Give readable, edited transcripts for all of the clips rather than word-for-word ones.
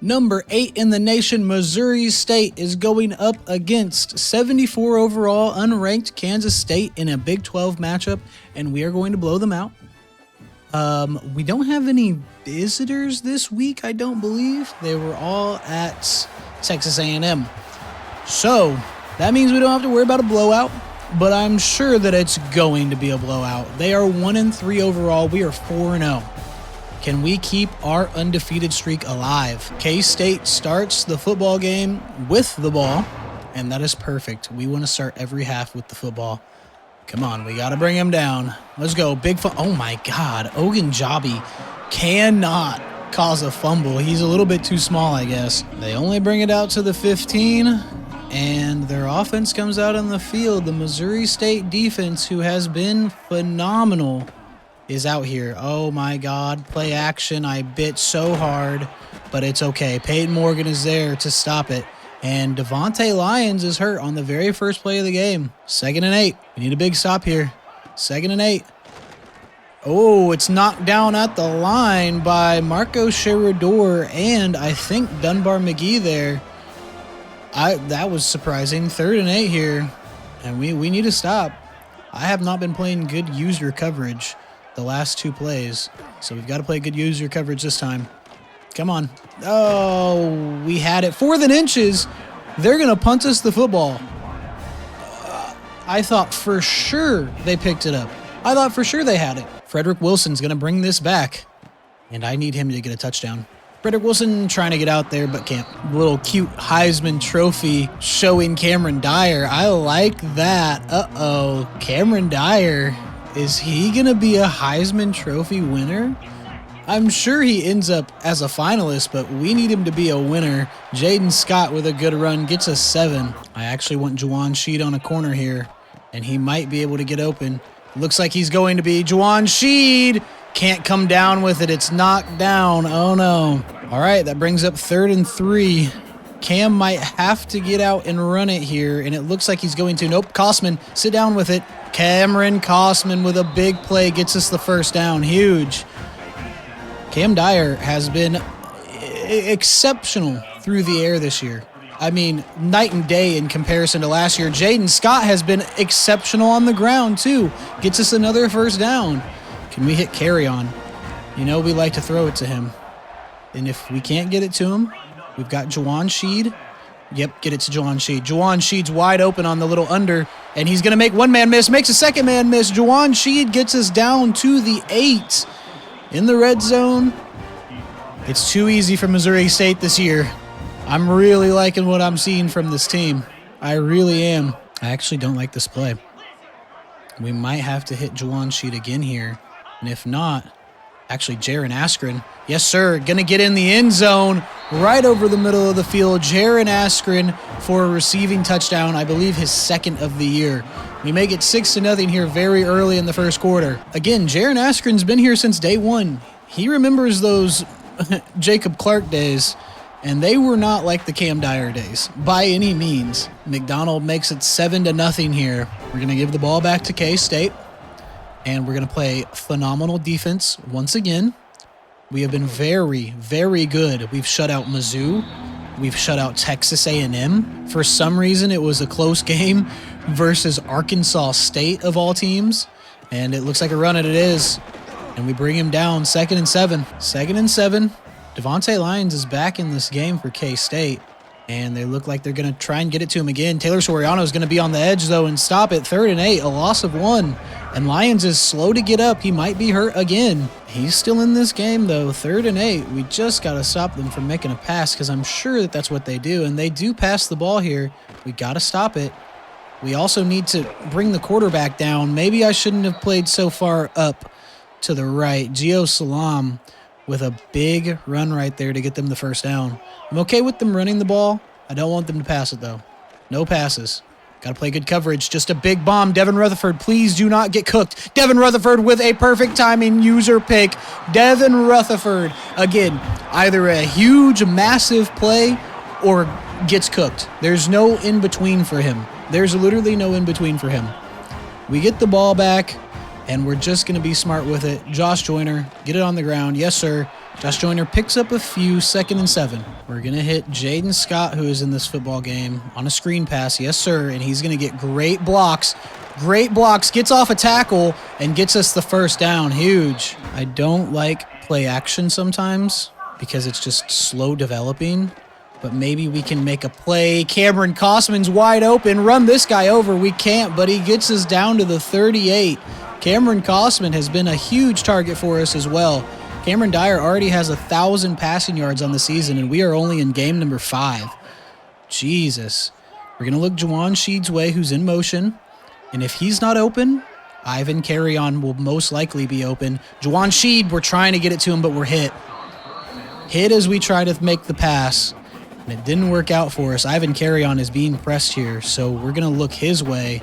Number 8 in the nation, Missouri State, is going up against 74 overall unranked Kansas State in a Big 12 matchup, and we are going to blow them out. We don't have any visitors this week, I don't believe. They were all at Texas A&M. So that means we don't have to worry about a blowout, but I'm sure that it's going to be a blowout. They are 1-3 overall. We are 4-0. Can we keep our undefeated streak alive? K-State starts the football game with the ball, and that is perfect. We want to start every half with the football. Come on, we got to bring him down. Let's go. Big fun. Oh, my God. Ogunjobi cannot cause a fumble. He's a little bit too small, I guess. They only bring it out to the 15, and their offense comes out on the field. The Missouri State defense, who has been phenomenal, is out here. Oh my God, play action. I bit so hard, but it's okay. Peyton Morgan is there to stop it. And Devontae Lyons is hurt on the very first play of the game. 2nd and 8. We need a big stop here. 2nd and 8. Oh, it's knocked down at the line by Marco Cherador and I think Dunbar McGee there. That was surprising. 3rd and 8 here. And we need to stop. I have not been playing good user coverage the last 2 plays, so we've got to play good user coverage this time. Come on. Oh, we had it. 4th inches. They're going to punt us the football. I thought for sure they picked it up. I thought for sure they had it. Frederick Wilson's going to bring this back, and I need him to get a touchdown. Frederick Wilson trying to get out there, but can't. Little cute Heisman Trophy showing Cameron Dyer. I like that. Uh-oh. Cameron Dyer. Is he going to be a Heisman Trophy winner? I'm sure he ends up as a finalist, but we need him to be a winner. Jaden Scott with a good run gets a 7. I actually want Juwan Sheed on a corner here, and he might be able to get open. Looks like he's going to be. Juwan Sheed can't come down with it. It's knocked down. Oh, no. All right, that brings up 3rd and 3. Cam might have to get out and run it here, and it looks like he's going to. Nope, Kosman, sit down with it. Cameron Kosman with a big play gets us the first down. Huge. Cam Dyer has been exceptional through the air this year. I mean, night and day in comparison to last year. Jaden Scott has been exceptional on the ground, too. Gets us another first down. Can we hit Carreon? You know, we like to throw it to him. And if we can't get it to him, we've got Juwan Sheed. Yep, get it to Juwan Sheed. Juwan Sheed's wide open on the little under, and he's going to make one man miss, makes a second man miss. Juwan Sheed gets us down to the 8 in the red zone. It's too easy for Missouri State this year. I'm really liking what I'm seeing from this team. I really am. I actually don't like this play. We might have to hit Juwan Sheed again here, and if not, actually Jaron Askren. Yes, sir. Going to get in the end zone right over the middle of the field. Jaron Askren for a receiving touchdown, I believe his 2nd of the year. We make it 6-0 here very early in the first quarter. Again, Jaron Askren's been here since day 1. He remembers those Jacob Clark days, and they were not like the Cam Dyer days by any means. McDonald makes it 7-0 here. We're going to give the ball back to K-State. And we're going to play phenomenal defense once again. We have been very, very good. We've shut out Mizzou. We've shut out Texas A&M. For some reason, it was a close game versus Arkansas State of all teams. And it looks like a run, and it is. And we bring him down, 2nd and 7. 2nd and 7. Devontae Lyons is back in this game for K-State. And they look like they're going to try and get it to him again. Taylor Soriano is going to be on the edge, though, and stop it. 3rd and 8, a loss of 1. And Lyons is slow to get up. He might be hurt again. He's still in this game, though. 3rd and 8. We just got to stop them from making a pass because I'm sure that that's what they do. And they do pass the ball here. We got to stop it. We also need to bring the quarterback down. Maybe I shouldn't have played so far up to the right. Gio Salam with a big run right there to get them the first down. I'm okay with them running the ball. I don't want them to pass it, though. No passes. Got to play good coverage. Just a big bomb. Devin Rutherford, please do not get cooked. Devin Rutherford with a perfect timing user pick. Devin Rutherford, again, either a huge, massive play or gets cooked. There's no in-between for him. There's literally no in-between for him. We get the ball back, and we're just going to be smart with it. Josh Joyner, get it on the ground. Yes, sir. Josh Joyner picks up a few, 2nd and 7. We're going to hit Jaden Scott, who is in this football game, on a screen pass. Yes, sir. And he's going to get great blocks. Great blocks. Gets off a tackle and gets us the first down. Huge. I don't like play action sometimes because it's just slow developing. But maybe we can make a play. Cameron Kosman's wide open. Run this guy over. We can't, but he gets us down to the 38. Cameron Kosman has been a huge target for us as well. Cameron Dyer already has 1,000 passing yards on the season, and we are only in game number 5. Jesus. We're going to look Juwan Sheed's way, who's in motion. And if he's not open, Ivan Carreon will most likely be open. Juwan Sheed, we're trying to get it to him, but we're hit. Hit as we try to make the pass, and it didn't work out for us. Ivan Carreon is being pressed here, so we're going to look his way.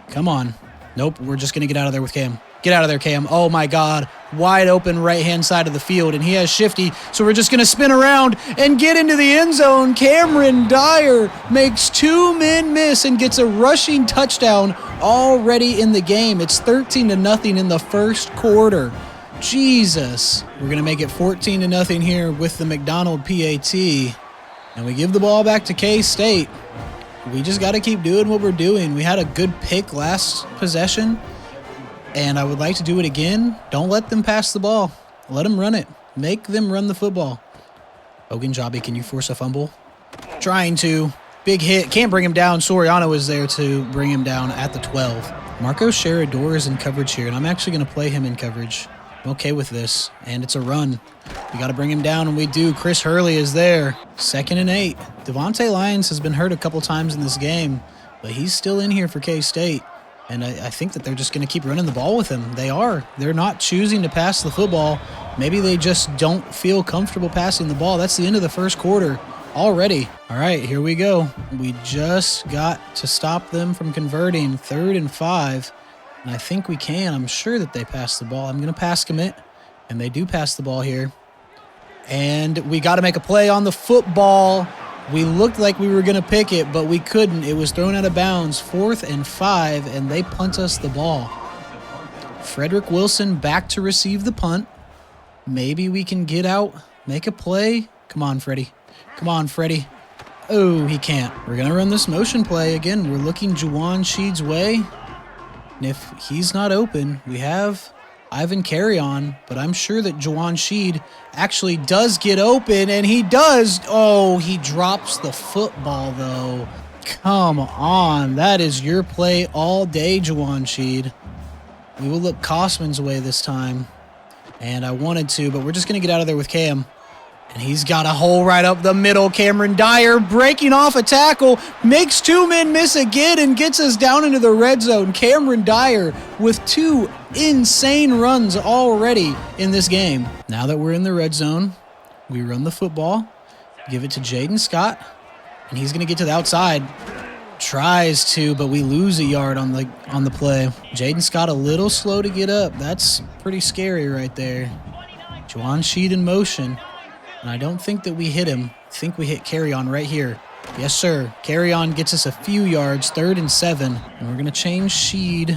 Come on. Nope, we're just going to get out of there with Cam. Get out of there, Cam. Oh, my God. Wide open right-hand side of the field, and he has Shifty, so we're just going to spin around and get into the end zone. Cameron Dyer makes 2 men miss and gets a rushing touchdown already in the game. It's 13-0 in the first quarter. Jesus. We're going to make it 14-0 here with the McDonald PAT, and we give the ball back to K-State. We just got to keep doing what we're doing. We had a good pick last possession, and I would like to do it again. Don't let them pass the ball. Let them run it. Make them run the football. Ogunjobi, can you force a fumble? Trying to. Big hit. Can't bring him down. Soriano is there to bring him down at the 12. Marco Sharador is in coverage here, and I'm actually going to play him in coverage. I'm okay with this, and it's a run. We got to bring him down, and we do. Chris Hurley is there. 2nd and 8. Devontae Lyons has been hurt a couple times in this game, but he's still in here for K-State. And I think that they're just going to keep running the ball with him. They are. They're not choosing to pass the football. Maybe they just don't feel comfortable passing the ball. That's the end of the first quarter already. All right, here we go. We just got to stop them from converting. 3rd and 5. And I think we can. I'm sure that they pass the ball. I'm going to pass commit. And they do pass the ball here. And we got to make a play on the football. We looked like we were going to pick it, but we couldn't. It was thrown out of bounds. 4th and 5, and they punt us the ball. Frederick Wilson back to receive the punt. Maybe we can get out, make a play. Come on, Freddie. Come on, Freddie. Oh, he can't. We're going to run this motion play again. We're looking Juwan Sheed's way. And if he's not open, we have Ivan Carreon, but I'm sure that Juwan Sheed actually does get open, and he does. Oh, he drops the football, though. Come on. That is your play all day, Juwan Sheed. We will look Kosman's way this time, and I wanted to, but we're just going to get out of there with Cam. And he's got a hole right up the middle. Cameron Dyer breaking off a tackle, makes 2 men miss again and gets us down into the red zone. Cameron Dyer with 2 insane runs already in this game. Now that we're in the red zone, we run the football, give it to Jaden Scott, and he's going to get to the outside. Tries to, but we lose a yard on the play. Jaden Scott a little slow to get up. That's pretty scary right there. Juwan Sheed in motion. And I don't think that we hit him. I think we hit Carreon right here. Yes, sir. Carreon gets us a few yards, 3rd and 7. And we're going to change Sheed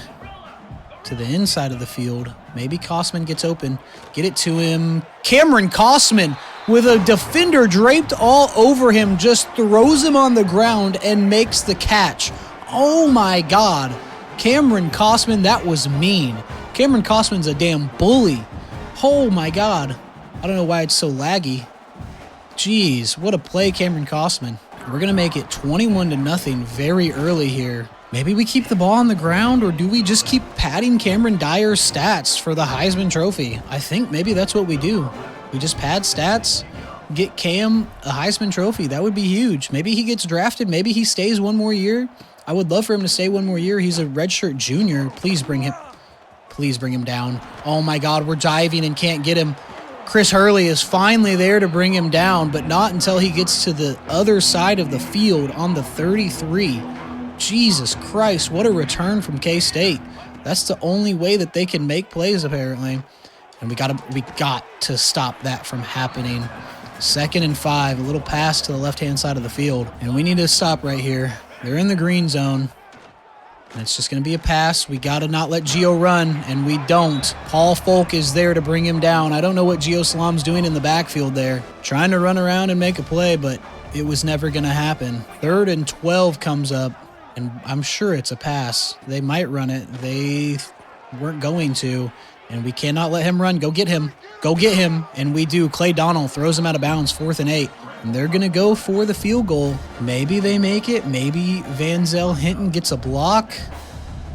to the inside of the field. Maybe Kosman gets open. Get it to him. Cameron Kosman, with a defender draped all over him, just throws him on the ground and makes the catch. Oh, my God. Cameron Kosman, that was mean. Cameron Kosman's a damn bully. Oh, my God. I don't know why it's so laggy. Jeez, what a play, Cameron Kosman. We're going to make it 21-0 very early here. Maybe we keep the ball on the ground, or do we just keep padding Cameron Dyer's stats for the Heisman Trophy? I think maybe that's what we do. We just pad stats, get Cam a Heisman Trophy. That would be huge. Maybe he gets drafted. Maybe he stays one more year. I would love for him to stay one more year. He's a redshirt junior. Please bring him down. Oh, my God, we're diving and can't get him. Chris Hurley is finally there to bring him down, but not until he gets to the other side of the field on the 33. Jesus Christ, what a return from K-State. That's the only way that they can make plays, apparently. And we got to stop that from happening. 2nd and 5, a little pass to the left-hand side of the field. And we need to stop right here. They're in the green zone. And it's just going to be a pass. We got to not let Gio run, and we don't. Paul Folk is there to bring him down. I don't know what Gio Salam's doing in the backfield there. Trying to run around and make a play, but it was never going to happen. 3rd and 12 comes up, and I'm sure it's a pass. They might run it. They weren't going to, and we cannot let him run. Go get him. Go get him. And we do. Clay Donnell throws him out of bounds, 4th and 8. And they're going to go for the field goal. Maybe they make it. Maybe Van Zell Hinton gets a block.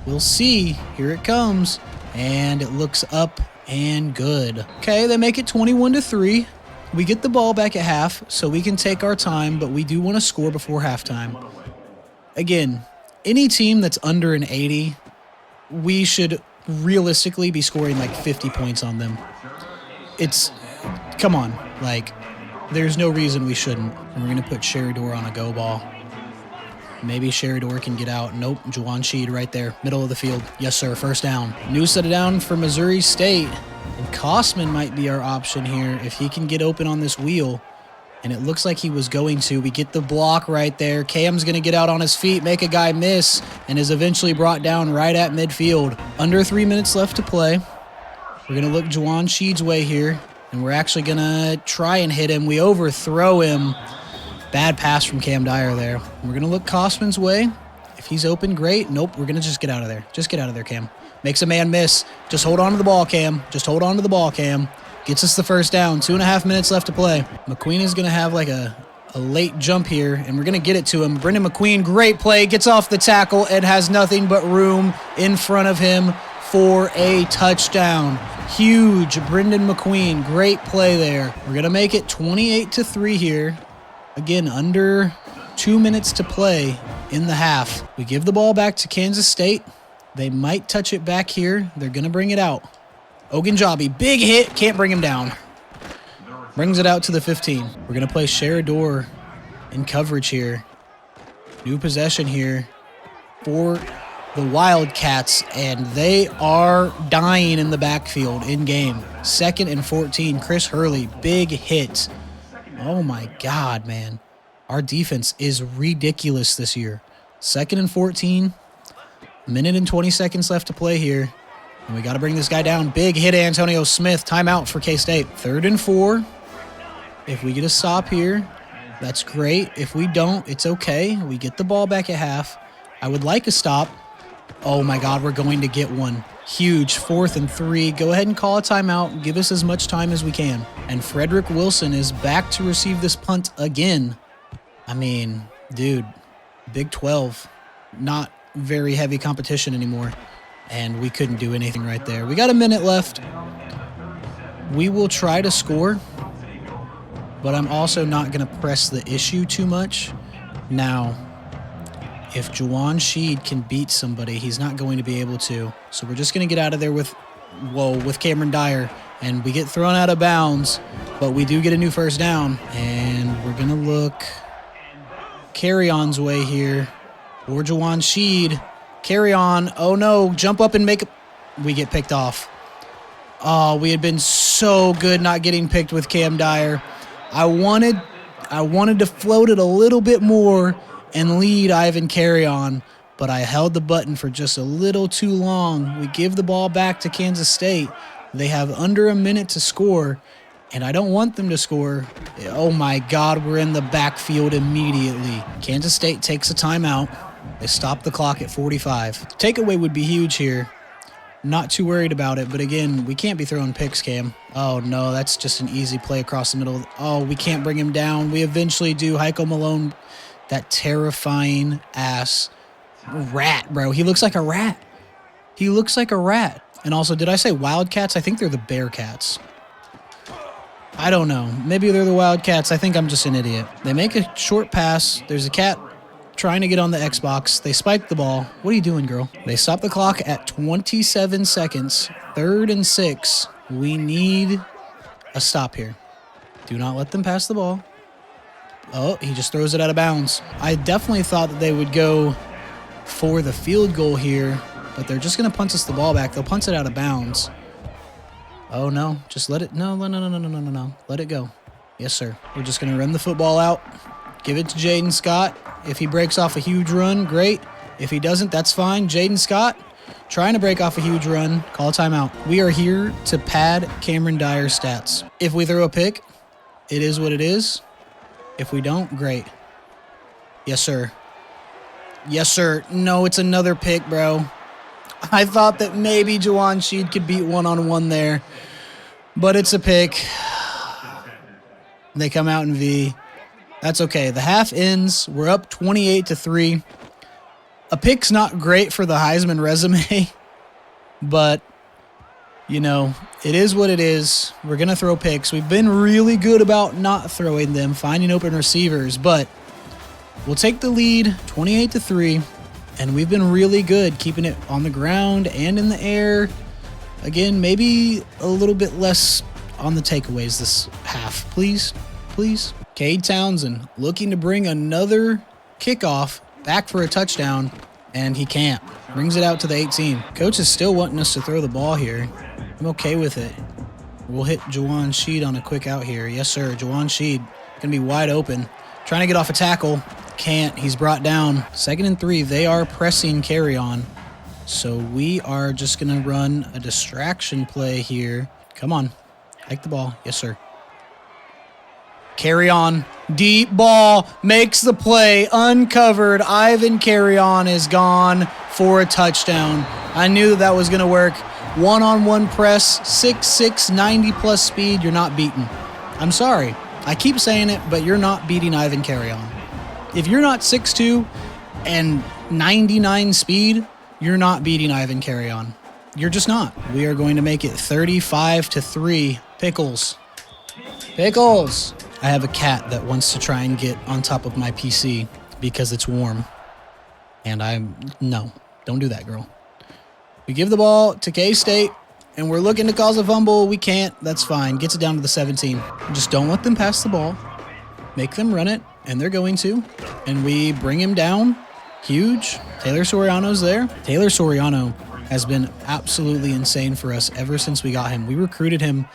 We'll see. Here it comes. And it looks up and good. Okay, they make it 21-3. We get the ball back at half, so we can take our time, but we do want to score before halftime. Again, any team that's under an 80, we should realistically be scoring like 50 points on them. Come on, like, there's no reason we shouldn't. And we're going to put Sheridor on a go ball. Maybe Sheridor can get out. Nope, Juwan Sheed right there, middle of the field. Yes, sir, 1st down. New set it down for Missouri State. And Kosman might be our option here if he can get open on this wheel. And it looks like he was going to. We get the block right there. Cam's going to get out on his feet, make a guy miss, and is eventually brought down right at midfield. Under 3 minutes left to play. We're going to look Juwan Sheed's way here. And we're actually going to try and hit him. We overthrow him. Bad pass from Cam Dyer there. We're going to look Kosman's way. If he's open, great. Nope, we're going to just get out of there. Just get out of there, Cam. Makes a man miss. Just hold on to the ball, Cam. Just hold on to the ball, Cam. Gets us the 1st down. 2.5 minutes left to play. McQueen is going to have like a late jump here, and we're going to get it to him. Brendan McQueen, great play. Gets off the tackle and has nothing but room in front of him for a touchdown. Huge. Brendan McQueen, great play there. We're going to make it 28-3 here. Again, under 2 minutes to play in the half. We give the ball back to Kansas State. They might touch it back here. They're going to bring it out. Ogunjobi, big hit. Can't bring him down. Brings it out to the 15. We're going to play Sheridor in coverage here. New possession here for the Wildcats, and they are dying in the backfield in game. 2nd and 14. Chris Hurley, big hit. Oh my God, man. Our defense is ridiculous this year. 2nd and 14. Minute and 20 seconds left to play here. And we got to bring this guy down. Big hit, Antonio Smith. Timeout for K-State. 3rd and 4. If we get a stop here, that's great. If we don't, it's okay. We get the ball back at half. I would like a stop. Oh my God, we're going to get one. Huge. 4th and 3. Go ahead and call a timeout. Give us as much time as we can. And Frederick Wilson is back to receive this punt again. I mean, dude, Big 12, not very heavy competition anymore. And we couldn't do anything right there. We got a minute left. We will try to score, but I'm also not going to press the issue too much. Now, if Juwan Sheed can beat somebody, he's not going to be able to. So we're just going to get out of there with Cameron Dyer. And we get thrown out of bounds, but we do get a new 1st down. And we're going to look Carreon's way here. Or Juwan Sheed. Carreon. Oh no, jump up and make it. We get picked off. Oh, we had been so good not getting picked with Cam Dyer. I wanted to float it a little bit more and lead Ivan Carreon, but I held the button for just a little too long. We give the ball back to Kansas State. They have under a minute to score, and I don't want them to score. Oh my God, we're in the backfield immediately. Kansas State takes a timeout. They stop the clock at 45. Takeaway would be huge here. Not too worried about it, but again, we can't be throwing picks, Cam. Oh no, that's just an easy play across the middle. Oh, we can't bring him down. We eventually do. Heiko Malone, that terrifying ass rat, bro. He looks like a rat. He looks like a rat. And also, did I say Wildcats? I think they're the Bearcats. I don't know. Maybe they're the Wildcats. I think I'm just an idiot. They make a short pass. There's a cat trying to get on the Xbox. They spike the ball. What are you doing, girl? They stop the clock at 27 seconds. 3rd and 6. We need a stop here. Do not let them pass the ball. Oh, he just throws it out of bounds. I definitely thought that they would go for the field goal here, but they're just going to punt us the ball back. They'll punt it out of bounds. Oh, no. Just let it. No. Let it go. Yes, sir. We're just going to run the football out. Give it to Jaden Scott. If he breaks off a huge run, great. If he doesn't, that's fine. Jaden Scott trying to break off a huge run. Call a timeout. We are here to pad Cameron Dyer's stats. If we throw a pick, it is what it is. If we don't, great. Yes, sir. Yes, sir. No, it's another pick, bro. I thought that maybe Juwan Sheed could beat one-on-one there, but it's a pick. They come out in V. That's okay. The half ends. We're up 28-3. A pick's not great for the Heisman resume, but, you know, it is what it is. We're going to throw picks. We've been really good about not throwing them, finding open receivers, but we'll take the lead 28-3, and we've been really good keeping it on the ground and in the air. Again, maybe a little bit less on the takeaways this half. Please, please. Cade Townsend looking to bring another kickoff back for a touchdown, and he can't. Brings it out to the 18. Coach is still wanting us to throw the ball here. I'm okay with it. We'll hit Juwan Sheed on a quick out here. Yes, sir. Juwan Sheed going to be wide open. Trying to get off a tackle. Can't. He's brought down. 2nd and 3. They are pressing Carreon. So we are just going to run a distraction play here. Come on. Hike the ball. Yes, sir. Carreon, deep ball, makes the play, uncovered. Ivan Carreon is gone for a touchdown. I knew that was going to work. One-on-one press, 6'6", 90-plus speed. You're not beaten. I'm sorry. I keep saying it, but you're not beating Ivan Carreon. If you're not 6'2", and 99 speed, you're not beating Ivan Carreon. You're just not. We are going to make it 35-3. Pickles. Pickles. I have a cat that wants to try and get on top of my PC because it's warm. And no, don't do that, girl. We give the ball to K-State, and we're looking to cause a fumble. We can't. That's fine. Gets it down to the 17. Just don't let them pass the ball. Make them run it, and they're going to. And we bring him down. Huge. Taylor Soriano's there. Taylor Soriano has been absolutely insane for us ever since we got him. We recruited him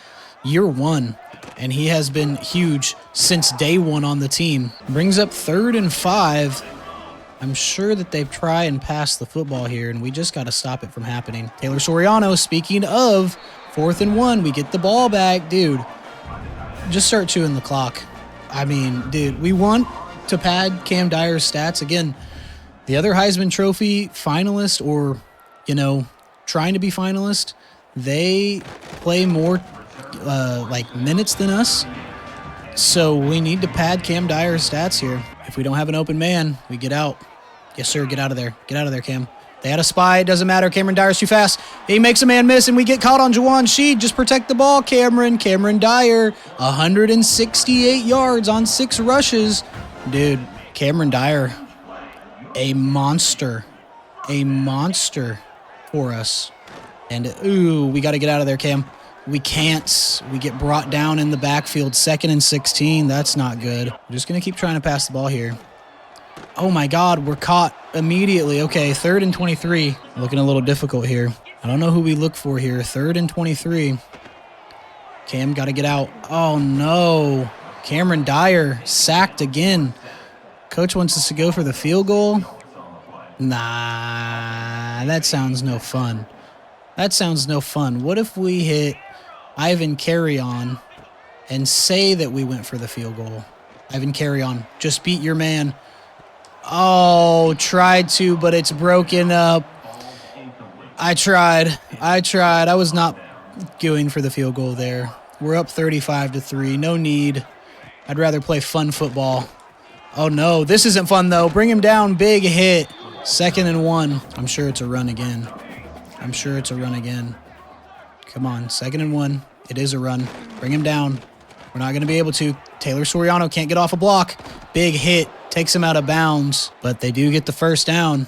year 1. And he has been huge since day 1 on the team. Brings up 3rd and 5. I'm sure that they try and pass the football here, and we just got to stop it from happening. Taylor Soriano, speaking of 4th and 1, we get the ball back. Dude, just start chewing the clock. I mean, dude, we want to pad Cam Dyer's stats. Again, the other Heisman Trophy finalist or, you know, trying to be finalist, they play more minutes than us. So we need to pad Cam Dyer's stats here. If we don't have an open man, we get out. Yes, sir. Get out of there. Get out of there, Cam. They had a spy. It doesn't matter. Cameron Dyer's too fast. He makes a man miss, and we get caught on Juwan Sheed. Just protect the ball, Cameron. Cameron Dyer, 168 yards on 6 rushes. Dude, Cameron Dyer, a monster. A monster for us. And, ooh, we got to get out of there, Cam. We can't. We get brought down in the backfield. 2nd and 16. That's not good. We're just going to keep trying to pass the ball here. Oh, my God. We're caught immediately. Okay, 3rd and 23. Looking a little difficult here. I don't know who we look for here. 3rd and 23. Cam got to get out. Oh, no. Cameron Dyer sacked again. Coach wants us to go for the field goal. Nah, that sounds no fun. That sounds no fun. What if we hit Ivan Carreon and say that we went for the field goal? Ivan Carreon, just beat your man. Oh, tried to, but it's broken up. I tried. I was not going for the field goal there. We're up 35-3. No need. I'd rather play fun football. Oh, no. This isn't fun, though. Bring him down. Big hit. 2nd and 1. I'm sure it's a run again. I'm sure it's a run again. Come on. 2nd and 1. It is a run. Bring him down. We're not going to be able to. Taylor Soriano can't get off a block. Big hit. Takes him out of bounds. But they do get the first down.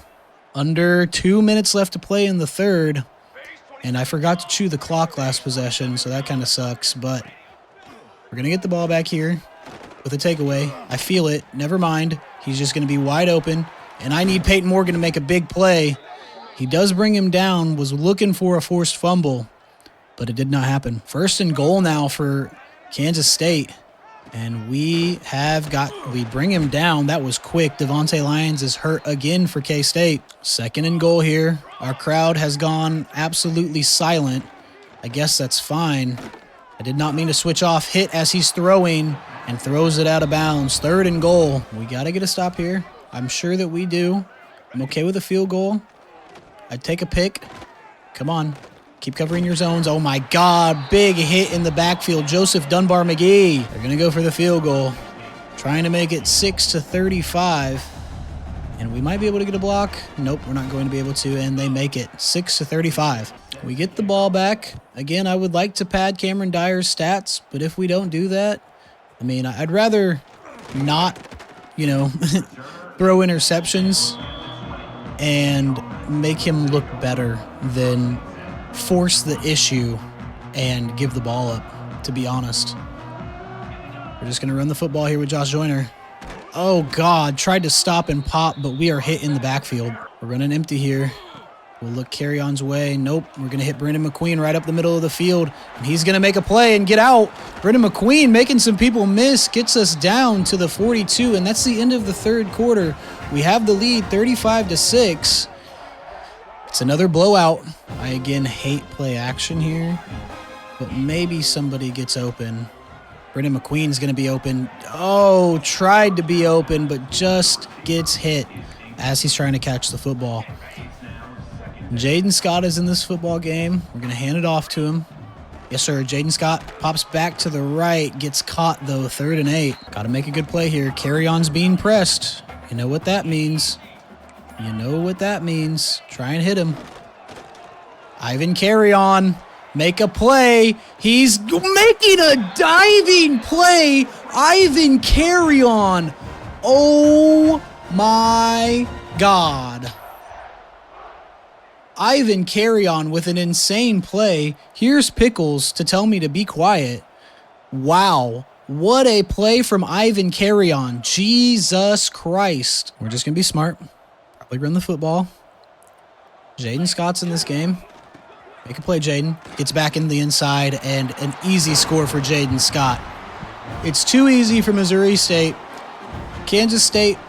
Under 2 minutes left to play in the third. And I forgot to chew the clock last possession, so that kind of sucks. But we're going to get the ball back here with a takeaway. I feel it. Never mind. He's just going to be wide open. And I need Peyton Morgan to make a big play. He does bring him down. Was looking for a forced fumble, but it did not happen. 1st and goal now for Kansas State. And we bring him down. That was quick. Devontae Lyons is hurt again for K-State. 2nd and goal here. Our crowd has gone absolutely silent. I guess that's fine. I did not mean to switch off. Hit as he's throwing and throws it out of bounds. 3rd and goal. We got to get a stop here. I'm sure that we do. I'm okay with a field goal. I'd take a pick. Come on. Keep covering your zones. Oh, my God. Big hit in the backfield. Joseph Dunbar McGee. They're going to go for the field goal. Trying to make it 6-35. And we might be able to get a block. Nope, we're not going to be able to. And they make it 6-35. We get the ball back. Again, I would like to pad Cameron Dyer's stats. But if we don't do that, I mean, I'd rather not, throw interceptions and make him look better than force the issue and give the ball up, to be honest. We're just going to run the football here with Josh Joyner. Oh, God. Tried to stop and pop, but we are hit in the backfield. We're running empty here. We'll look Carreon's way. Nope. We're going to hit Brendan McQueen right up the middle of the field, and he's going to make a play and get out. Brendan McQueen making some people miss, gets us down to the 42, and that's the end of the 3rd quarter. We have the lead 35-6. It's another blowout. I, again, hate play action here, but maybe somebody gets open. Brendan McQueen's going to be open. Oh, tried to be open, but just gets hit as he's trying to catch the football. Jaden Scott is in this football game. We're going to hand it off to him. Yes, sir. Jaden Scott pops back to the right. Gets caught, though. 3rd and 8. Got to make a good play here. Carreon's being pressed. You know what that means. Try and hit him. Ivan Carreon. Make a play. He's making a diving play. Ivan Carreon. Oh, my God. Ivan Carreon with an insane play. Here's Pickles to tell me to be quiet. Wow. What a play from Ivan Carreon. Jesus Christ. We're just going to be smart. Probably run the football. Jaden Scott's in this game. Make a play, Jaden. Gets back in the inside, and an easy score for Jaden Scott. It's too easy for Missouri State. Kansas State,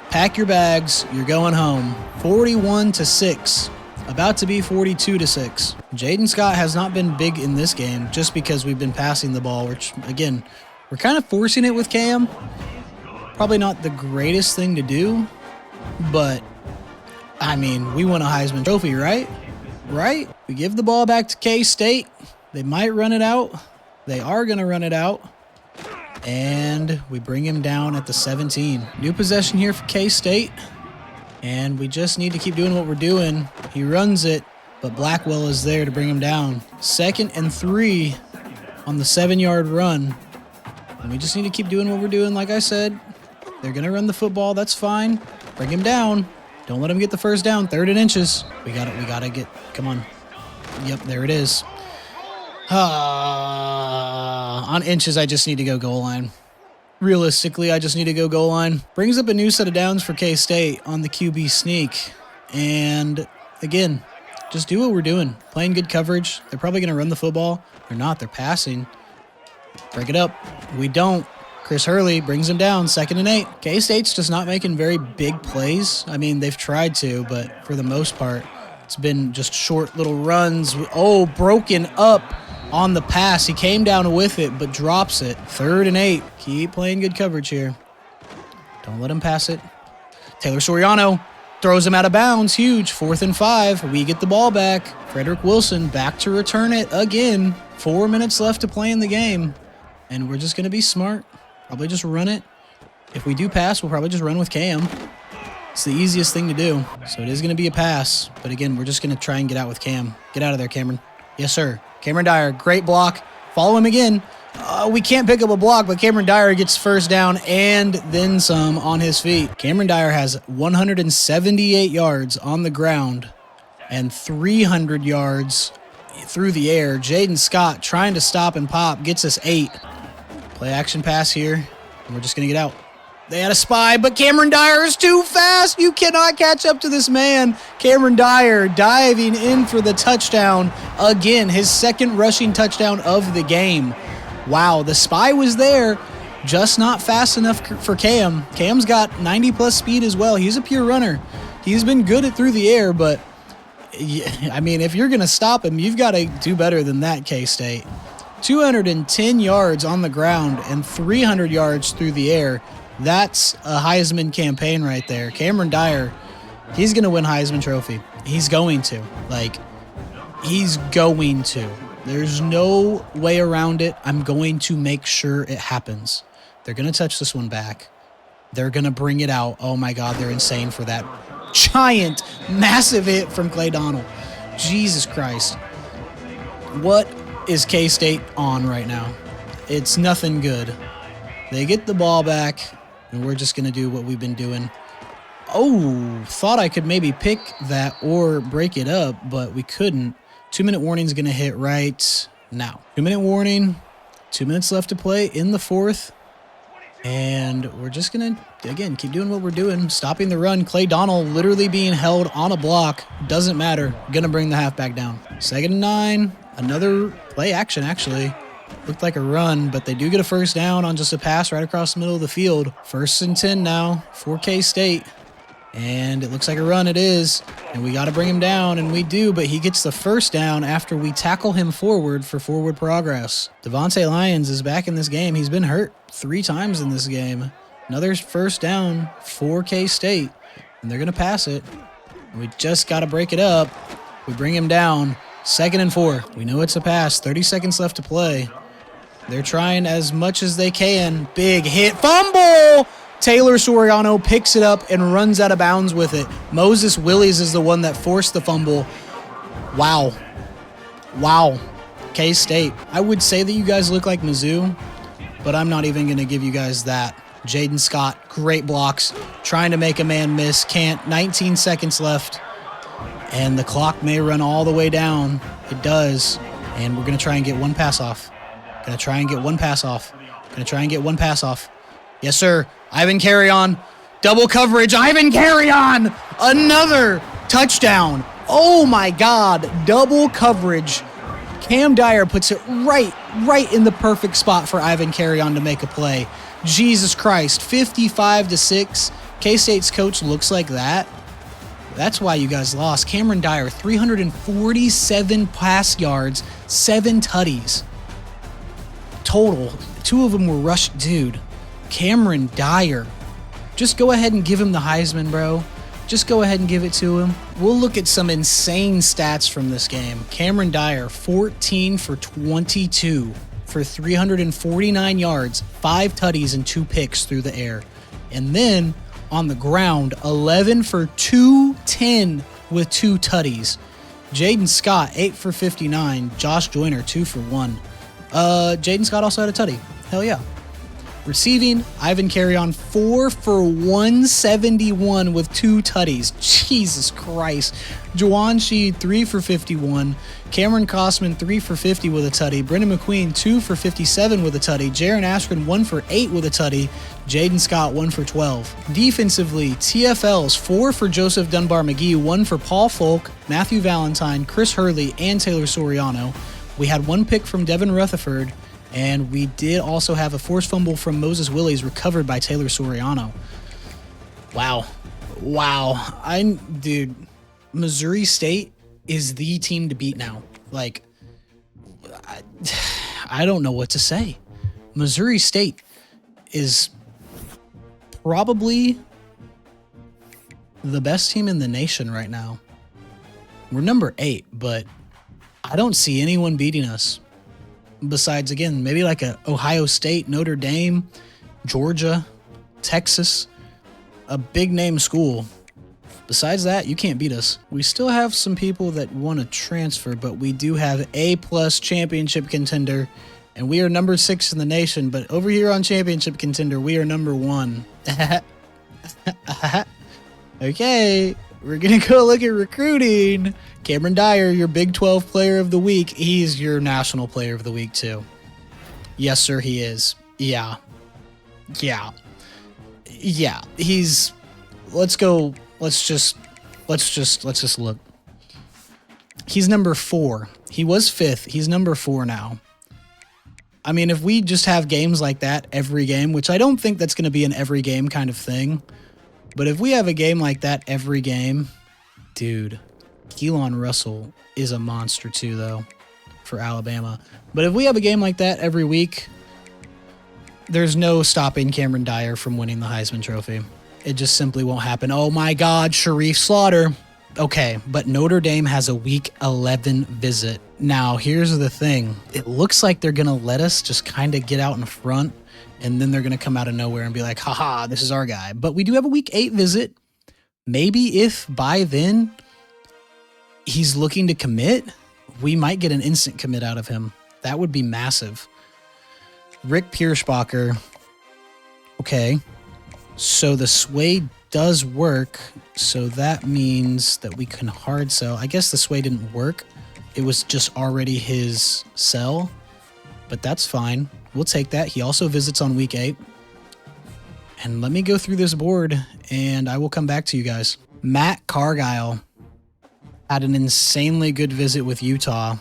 pack your bags. You're going home. 41-6. About to be 42-6. Jaden Scott has not been big in this game just because we've been passing the ball, which, again, we're kind of forcing it with Cam. Probably not the greatest thing to do, but, I mean, we won a Heisman Trophy, right? Right? We give the ball back to K-State. They might run it out. They are going to run it out. And we bring him down at the 17. New possession here for K-State. And we just need to keep doing what we're doing. He runs it, but Blackwell is there to bring him down. 2nd and 3 on the 7-yard run. And we just need to keep doing what we're doing. Like I said, they're going to run the football. That's fine. Bring him down. Don't let him get the first down. 3rd and inches. We got it. We got to get. Come on. Yep, there it is. On inches, I just need to go goal line. Realistically, I just need to go goal line. Brings up a new set of downs for K-State on the QB sneak. And, again, just do what we're doing. Playing good coverage. They're probably going to run the football. They're not. They're passing. Break it up. We don't. Chris Hurley brings him down, 2nd and 8. K-State's just not making very big plays. I mean, they've tried to, but for the most part, it's been just short little runs. Oh, broken up on the pass. He came down with it, but drops it. 3rd and 8. Keep playing good coverage here. Don't let him pass it. Taylor Soriano throws him out of bounds. Huge. 4th and 5. We get the ball back. Frederick Wilson back to return it again. 4 minutes left to play in the game. And we're just going to be smart. Probably just run it. If we do pass, we'll probably just run with Cam. It's the easiest thing to do. So it is going to be a pass. But again, we're just going to try and get out with Cam. Get out of there, Cameron. Yes, sir. Cameron Dyer, great block. Follow him again. We can't pick up a block, but Cameron Dyer gets first down and then some on his feet. Cameron Dyer has 178 yards on the ground and 300 yards through the air. Jaden Scott trying to stop and pop gets us 8. Play action pass here, and we're just going to get out. They had a spy, but Cameron Dyer is too fast. You cannot catch up to this man. Cameron Dyer diving in for the touchdown. Again, his 2nd rushing touchdown of the game. Wow, the spy was there, Just not fast enough for Cam. Cam's got 90-plus speed as well. He's a pure runner. He's been good at through the air, but, I mean, if you're going to stop him, you've got to do better than that, K-State. 210 yards on the ground and 300 yards through the air. That's a Heisman campaign right there. Cameron Dyer, he's going to win Heisman Trophy. He's going to. Like, he's going to. There's no way around it. I'm going to make sure it happens. They're going to touch this one back. They're going to bring it out. Oh, my God, they're insane for that giant, massive hit from Clay Donald. Jesus Christ. What is K-State on right now? It's nothing good. They get the ball back, and we're just going to do what we've been doing. Oh, thought I could maybe pick that or break it up, but we couldn't. 2-minute warning is going to hit right now. 2-minute warning. 2 minutes left to play in the fourth. And we're just going to, again, keep doing what we're doing. Stopping the run. Clay Donald literally being held on a block. Doesn't matter. Going to bring the halfback down. 2nd and 9. Another play action, actually. Looked like a run, but they do get a first down on just a pass right across the middle of the field. 1st and 10 now for K-State. And it looks like a run, it is. And we got to bring him down, and we do, but he gets the first down after we tackle him forward for forward progress. Devontae Lyons is back in this game. He's been hurt 3 times in this game. Another first down for K-State, and they're going to pass it. We just got to break it up. We bring him down. 2nd and 4. We know it's a pass. 30 seconds left to play. They're trying as much as they can. Big hit. Fumble! Taylor Soriano picks it up and runs out of bounds with it. Moses Willies is the one that forced the fumble. Wow. Wow. K-State. I would say that you guys look like Mizzou, but I'm not even going to give you guys that. Jaden Scott, great blocks. Trying to make a man miss. Can't. 19 seconds left. And the clock may run all the way down. It does. And we're going to try and get one pass off. Going to try and get one pass off. Going to try and get one pass off. Yes, sir. Ivan Carreon. Double coverage. Ivan Carreon. Another touchdown. Oh, my God. Double coverage. Cam Dyer puts it right in the perfect spot for Ivan Carreon to make a play. Jesus Christ. 55-6. K-State's coach looks like that. That's why you guys lost. Cameron Dyer, 347 pass yards, 7 tutties. Total. 2 of them were rushed. Dude, Cameron Dyer. Just go ahead and give him the Heisman, bro. Just go ahead and give it to him. We'll look at some insane stats from this game. Cameron Dyer, 14 for 22 for 349 yards, 5 tutties, and 2 picks through the air. And then on the ground, 11 for 210 with 2 tutties. Jaden Scott, 8 for 59. Josh Joyner, 2 for 1. Jaden Scott also had a tutty. Hell yeah. Receiving, Ivan Carreon, 4 for 171 with 2 tutties. Jesus Christ. Juwan Sheed, 3 for 51. Cameron Kosman, 3 for 50 with a tutty. Brendan McQueen, 2 for 57 with a tutty. Jaron Ashkin, 1 for 8 with a tutty. Jaden Scott, 1 for 12. Defensively, TFLs, 4 for Joseph Dunbar McGee, 1 for Paul Folk, Matthew Valentine, Chris Hurley, and Taylor Soriano. We had 1 pick from Devin Rutherford, and we did also have a forced fumble from Moses Willies recovered by Taylor Soriano. Wow. Dude, Missouri State is the team to beat now. Like, I don't know what to say. Missouri State is probably the best team in the nation right now. We're number 8, but I don't see anyone beating us. Besides, again, maybe like a Ohio State, Notre Dame, Georgia, Texas, a big name school. Besides that, you can't beat us. We still have some people that want to transfer, but we do have A+ championship contender, and we are number 6 in the nation. But over here on championship contender, we are number 1. Okay, we're going to go look at recruiting. Cameron Dyer, your Big 12 player of the week. He's your national player of the week too. Yes, sir, he is. Yeah. He's, let's just look. He's number 4. He was 5th. He's number 4 now. I mean, if we just have games like that every game, which I don't think that's going to be an every game kind of thing, but if we have a game like that every game, dude, Keelan Russell is a monster too, though, for Alabama. But if we have a game like that every week, there's no stopping Cameron Dyer from winning the Heisman Trophy. It just simply won't happen. Oh my God, Sharif Slaughter. Okay, but Notre Dame has a Week 11 visit. Now, here's the thing. It looks like they're going to let us just kind of get out in front, and then they're going to come out of nowhere and be like, haha, this is our guy. But we do have a Week 8 visit. Maybe if by then he's looking to commit, we might get an instant commit out of him. That would be massive. Rick Pierschbacher. Okay. So the sway does work. So that means that we can hard sell. I guess the sway didn't work. It was just already his sell. But that's fine. We'll take that. He also visits on Week 8. And let me go through this board and I will come back to you guys. Matt Cargile had an insanely good visit with Utah.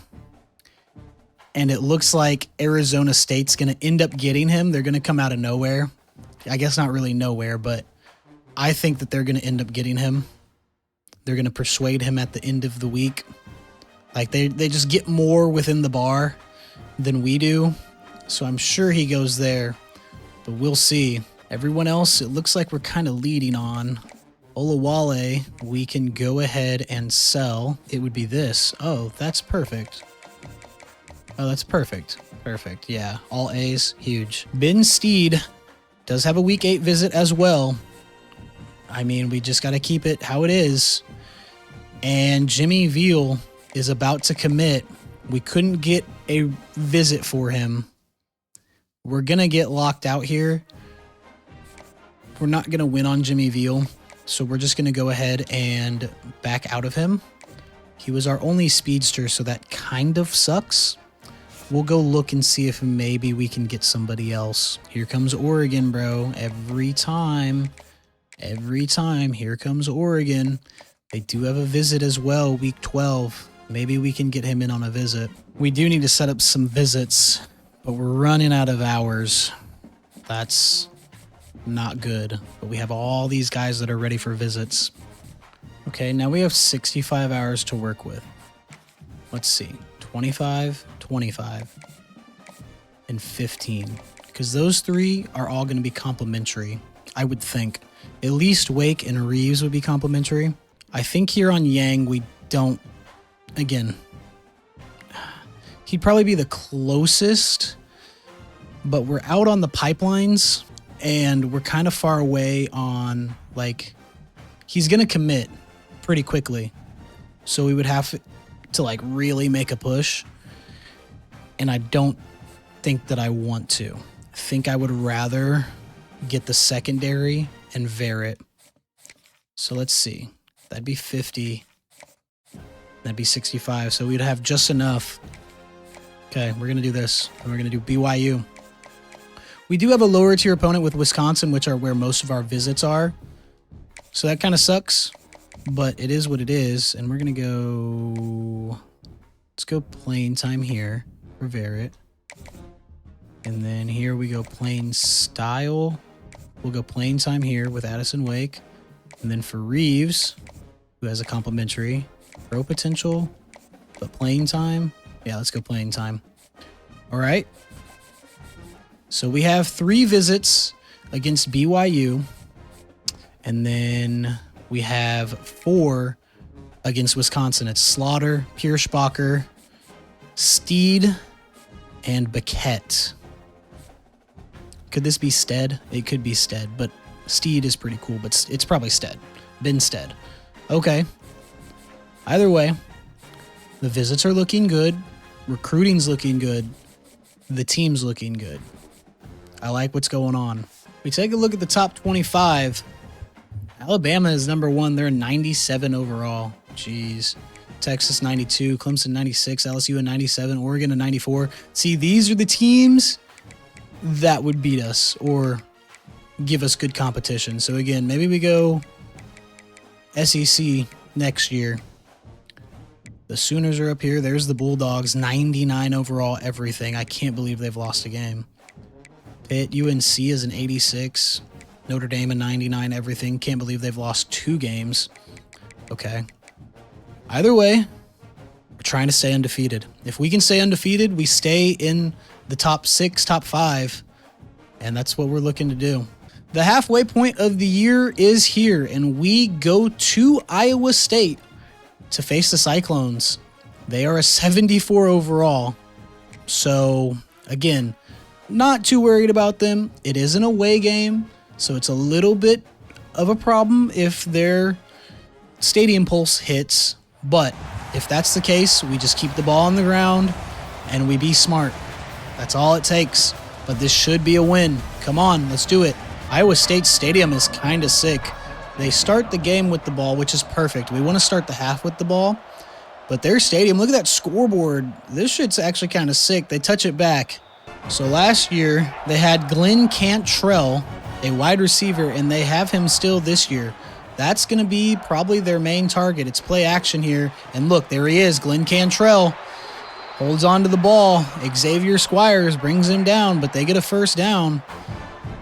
And it looks like Arizona State's going to end up getting him. They're going to come out of nowhere. I guess not really nowhere, but I think that they're going to end up getting him. They're going to persuade him at the end of the week. Like they just get more within the bar than we do. So I'm sure he goes there, but we'll see. Everyone else, it looks like we're kind of leading on. Olawale, we can go ahead and sell. It would be this. Oh, that's perfect. Oh, that's perfect. Perfect. Yeah, all A's, huge. Ben Steed does have a Week 8 visit as well. I mean, we just got to keep it how it is. And Jimmy Veal is about to commit. We couldn't get a visit for him. We're going to get locked out here. We're not going to win on Jimmy Veal. So we're just going to go ahead and back out of him. He was our only speedster, so that kind of sucks. We'll go look and see if maybe we can get somebody else. Here comes Oregon, bro. Every time, here comes Oregon. They do have a visit as well, Week 12. Maybe we can get him in on a visit. We do need to set up some visits, but we're running out of hours. That's not good, but we have all these guys that are ready for visits. Okay, now we have 65 hours to work with. Let's see. 25, 25, and 15. Because those three are all going to be complimentary, I would think. At least Wake and Reeves would be complimentary. I think here on Yang, we don't... Again, he'd probably be the closest, but we're out on the pipelines, and we're kind of far away on, like... He's going to commit pretty quickly. So we would have to like really make a push, and I don't think that I want to. I think I would rather get the secondary and Verrett. So let's see. That'd be 50. That'd be 65. So we'd have just enough. Okay, we're going to do this. And we're going to do BYU. We do have a lower tier opponent with Wisconsin, which are where most of our visits are. So that kind of sucks. But it is what it is, and we're going to go... Let's go plain time here for Verrett. And then here we go plain style. We'll go plain time here with Addison Wake. And then for Reeves, who has a complimentary, pro potential, but plain time. Yeah, let's go plain time. All right. So we have 3 visits against BYU. And then... we have 4 against Wisconsin. It's Slaughter, Pierschbacher, Steed, and Baquette. Could this be Stead? It could be Stead, but Steed is pretty cool, but it's probably Stead. Ben Stead. Okay. Either way, the visits are looking good. Recruiting's looking good. The team's looking good. I like what's going on. We take a look at the top 25. Alabama is number 1. They're 97 overall. Jeez. Texas 92, Clemson 96, LSU at 97, Oregon at 94. See, these are the teams that would beat us or give us good competition. So again, maybe we go SEC next year. The Sooners are up here. There's the Bulldogs, 99 overall, everything. I can't believe they've lost a game. Pitt, UNC is an 86. Notre Dame a 99, everything. Can't believe they've lost 2 games. Okay. Either way, we're trying to stay undefeated. If we can stay undefeated, we stay in the top 6, top 5, and that's what we're looking to do. The halfway point of the year is here, and we go to Iowa State to face the Cyclones. They are a 74 overall. So, again, not too worried about them. It is an away game, so it's a little bit of a problem if their stadium pulse hits. But if that's the case, we just keep the ball on the ground and we be smart. That's all it takes. But this should be a win. Come on, let's do it. Iowa State Stadium is kind of sick. They start the game with the ball, which is perfect. We want to start the half with the ball. But their stadium, look at that scoreboard. This shit's actually kind of sick. They touch it back. So last year, they had Glenn Cantrell, a wide receiver, and they have him still this year. That's going to be probably their main target. It's play action here. And look, there he is, Glenn Cantrell. Holds on to the ball. Xavier Squires brings him down, but they get a first down.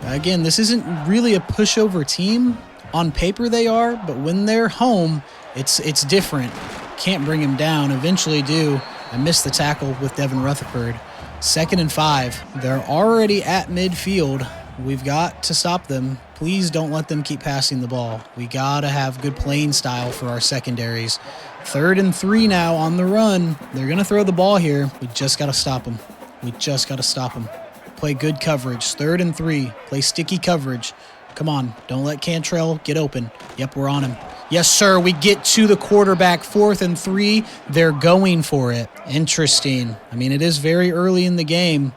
Again, this isn't really a pushover team. On paper they are, but when they're home, it's different. Can't bring him down. Eventually do. I missed the tackle with Devin Rutherford. 2nd and 5. They're already at midfield. We've got to stop them. Please don't let them keep passing the ball. We got to have good playing style for our secondaries. 3rd and 3 now on the run. They're going to throw the ball here. We just got to stop them. We just got to stop them. Play good coverage. 3rd and 3. Play sticky coverage. Come on. Don't let Cantrell get open. Yep, we're on him. Yes, sir. We get to the quarterback. 4th and 3. They're going for it. Interesting. I mean, it is very early in the game.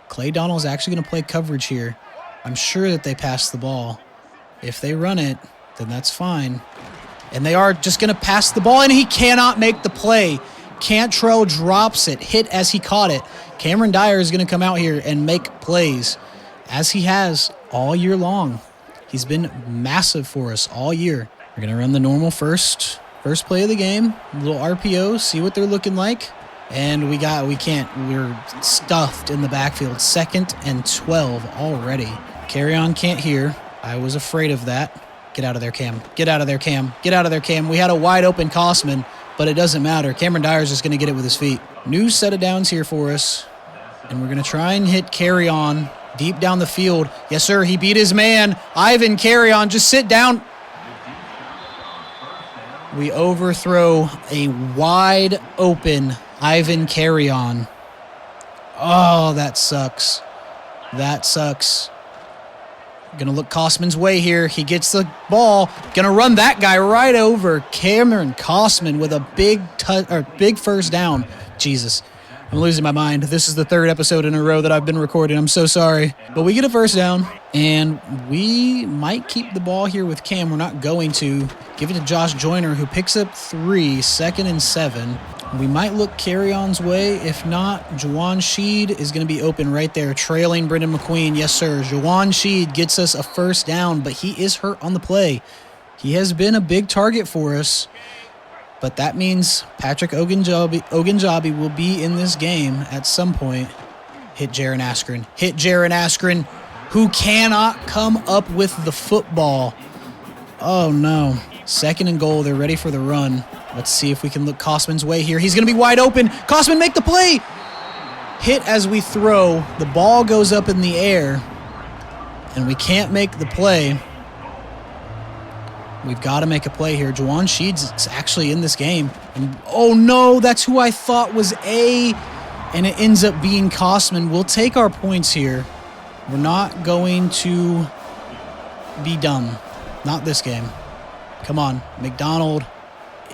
Clay Donald's actually going to play coverage here. I'm sure that they pass the ball. If they run it, then that's fine. And they are just going to pass the ball, and he cannot make the play. Cantrell drops it, hit as he caught it. Cameron Dyer is going to come out here and make plays, as he has all year long. He's been massive for us all year. We're going to run the normal first play of the game. A little RPO, see what they're looking like. And we're stuffed in the backfield. 2nd and 12 already. Carreon can't hear. I was afraid of that. Get out of there, Cam. Get out of there, Cam. Get out of there, Cam. We had a wide open Kosman, but it doesn't matter. Cameron Dyer's just going to get it with his feet. New set of downs here for us. And we're going to try and hit Carreon deep down the field. Yes, sir. He beat his man. Ivan Carreon, just sit down. We overthrow a wide open Ivan Carreon. Oh, that sucks. That sucks. Gonna look Kosman's way here. He gets the ball. Gonna run that guy right over. Cameron Kosman with a big first down. Jesus. I'm losing my mind. This is the 3rd episode in a row that I've been recording. I'm so sorry. But we get a first down, and we might keep the ball here with Cam. We're not going to. Give it to Josh Joyner, who picks up 3, 2nd and 7. We might look Carreon's way. If not, Juwan Sheed is going to be open right there, trailing Brendan McQueen. Yes, sir. Juwan Sheed gets us a first down, but he is hurt on the play. He has been a big target for us. But that means Patrick Ogunjobi will be in this game at some point. Hit Jaron Askren. Hit Jaron Askren, who cannot come up with the football. Oh, no. 2nd and goal. They're ready for the run. Let's see if we can look Kosman's way here. He's going to be wide open. Kosman, make the play. Hit as we throw. The ball goes up in the air, and we can't make the play. We've got to make a play here. Juwan Sheed's actually in this game. And, oh, no, that's who I thought was and it ends up being Kosman. We'll take our points here. We're not going to be dumb. Not this game. Come on. McDonald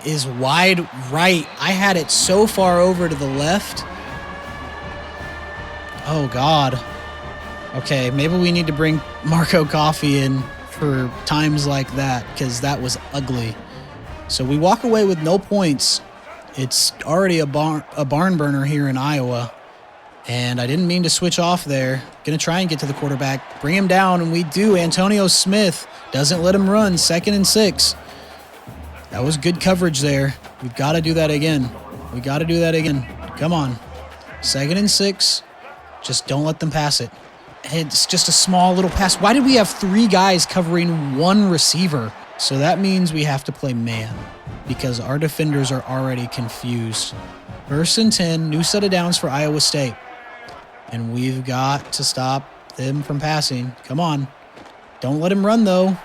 is wide right. I had it so far over to the left. Oh, God. Okay, maybe we need to bring Marco Coffey in for times like that, because that was ugly. So we walk away with no points. It's already a barn burner here in Iowa, and I didn't mean to switch off there. Gonna try and get to the quarterback, bring him down, and we do. Antonio Smith doesn't let him run. 2nd and 6. That was good coverage there. We've got to do that again. We got to do that again. Come on. 2nd and 6. Just don't let them pass it. It's just a small little pass. Why did we have 3 guys covering 1 receiver? So that means we have to play man because our defenders are already confused. 1st and 10, new set of downs for Iowa State. And we've got to stop them from passing. Come on. Don't let him run, though.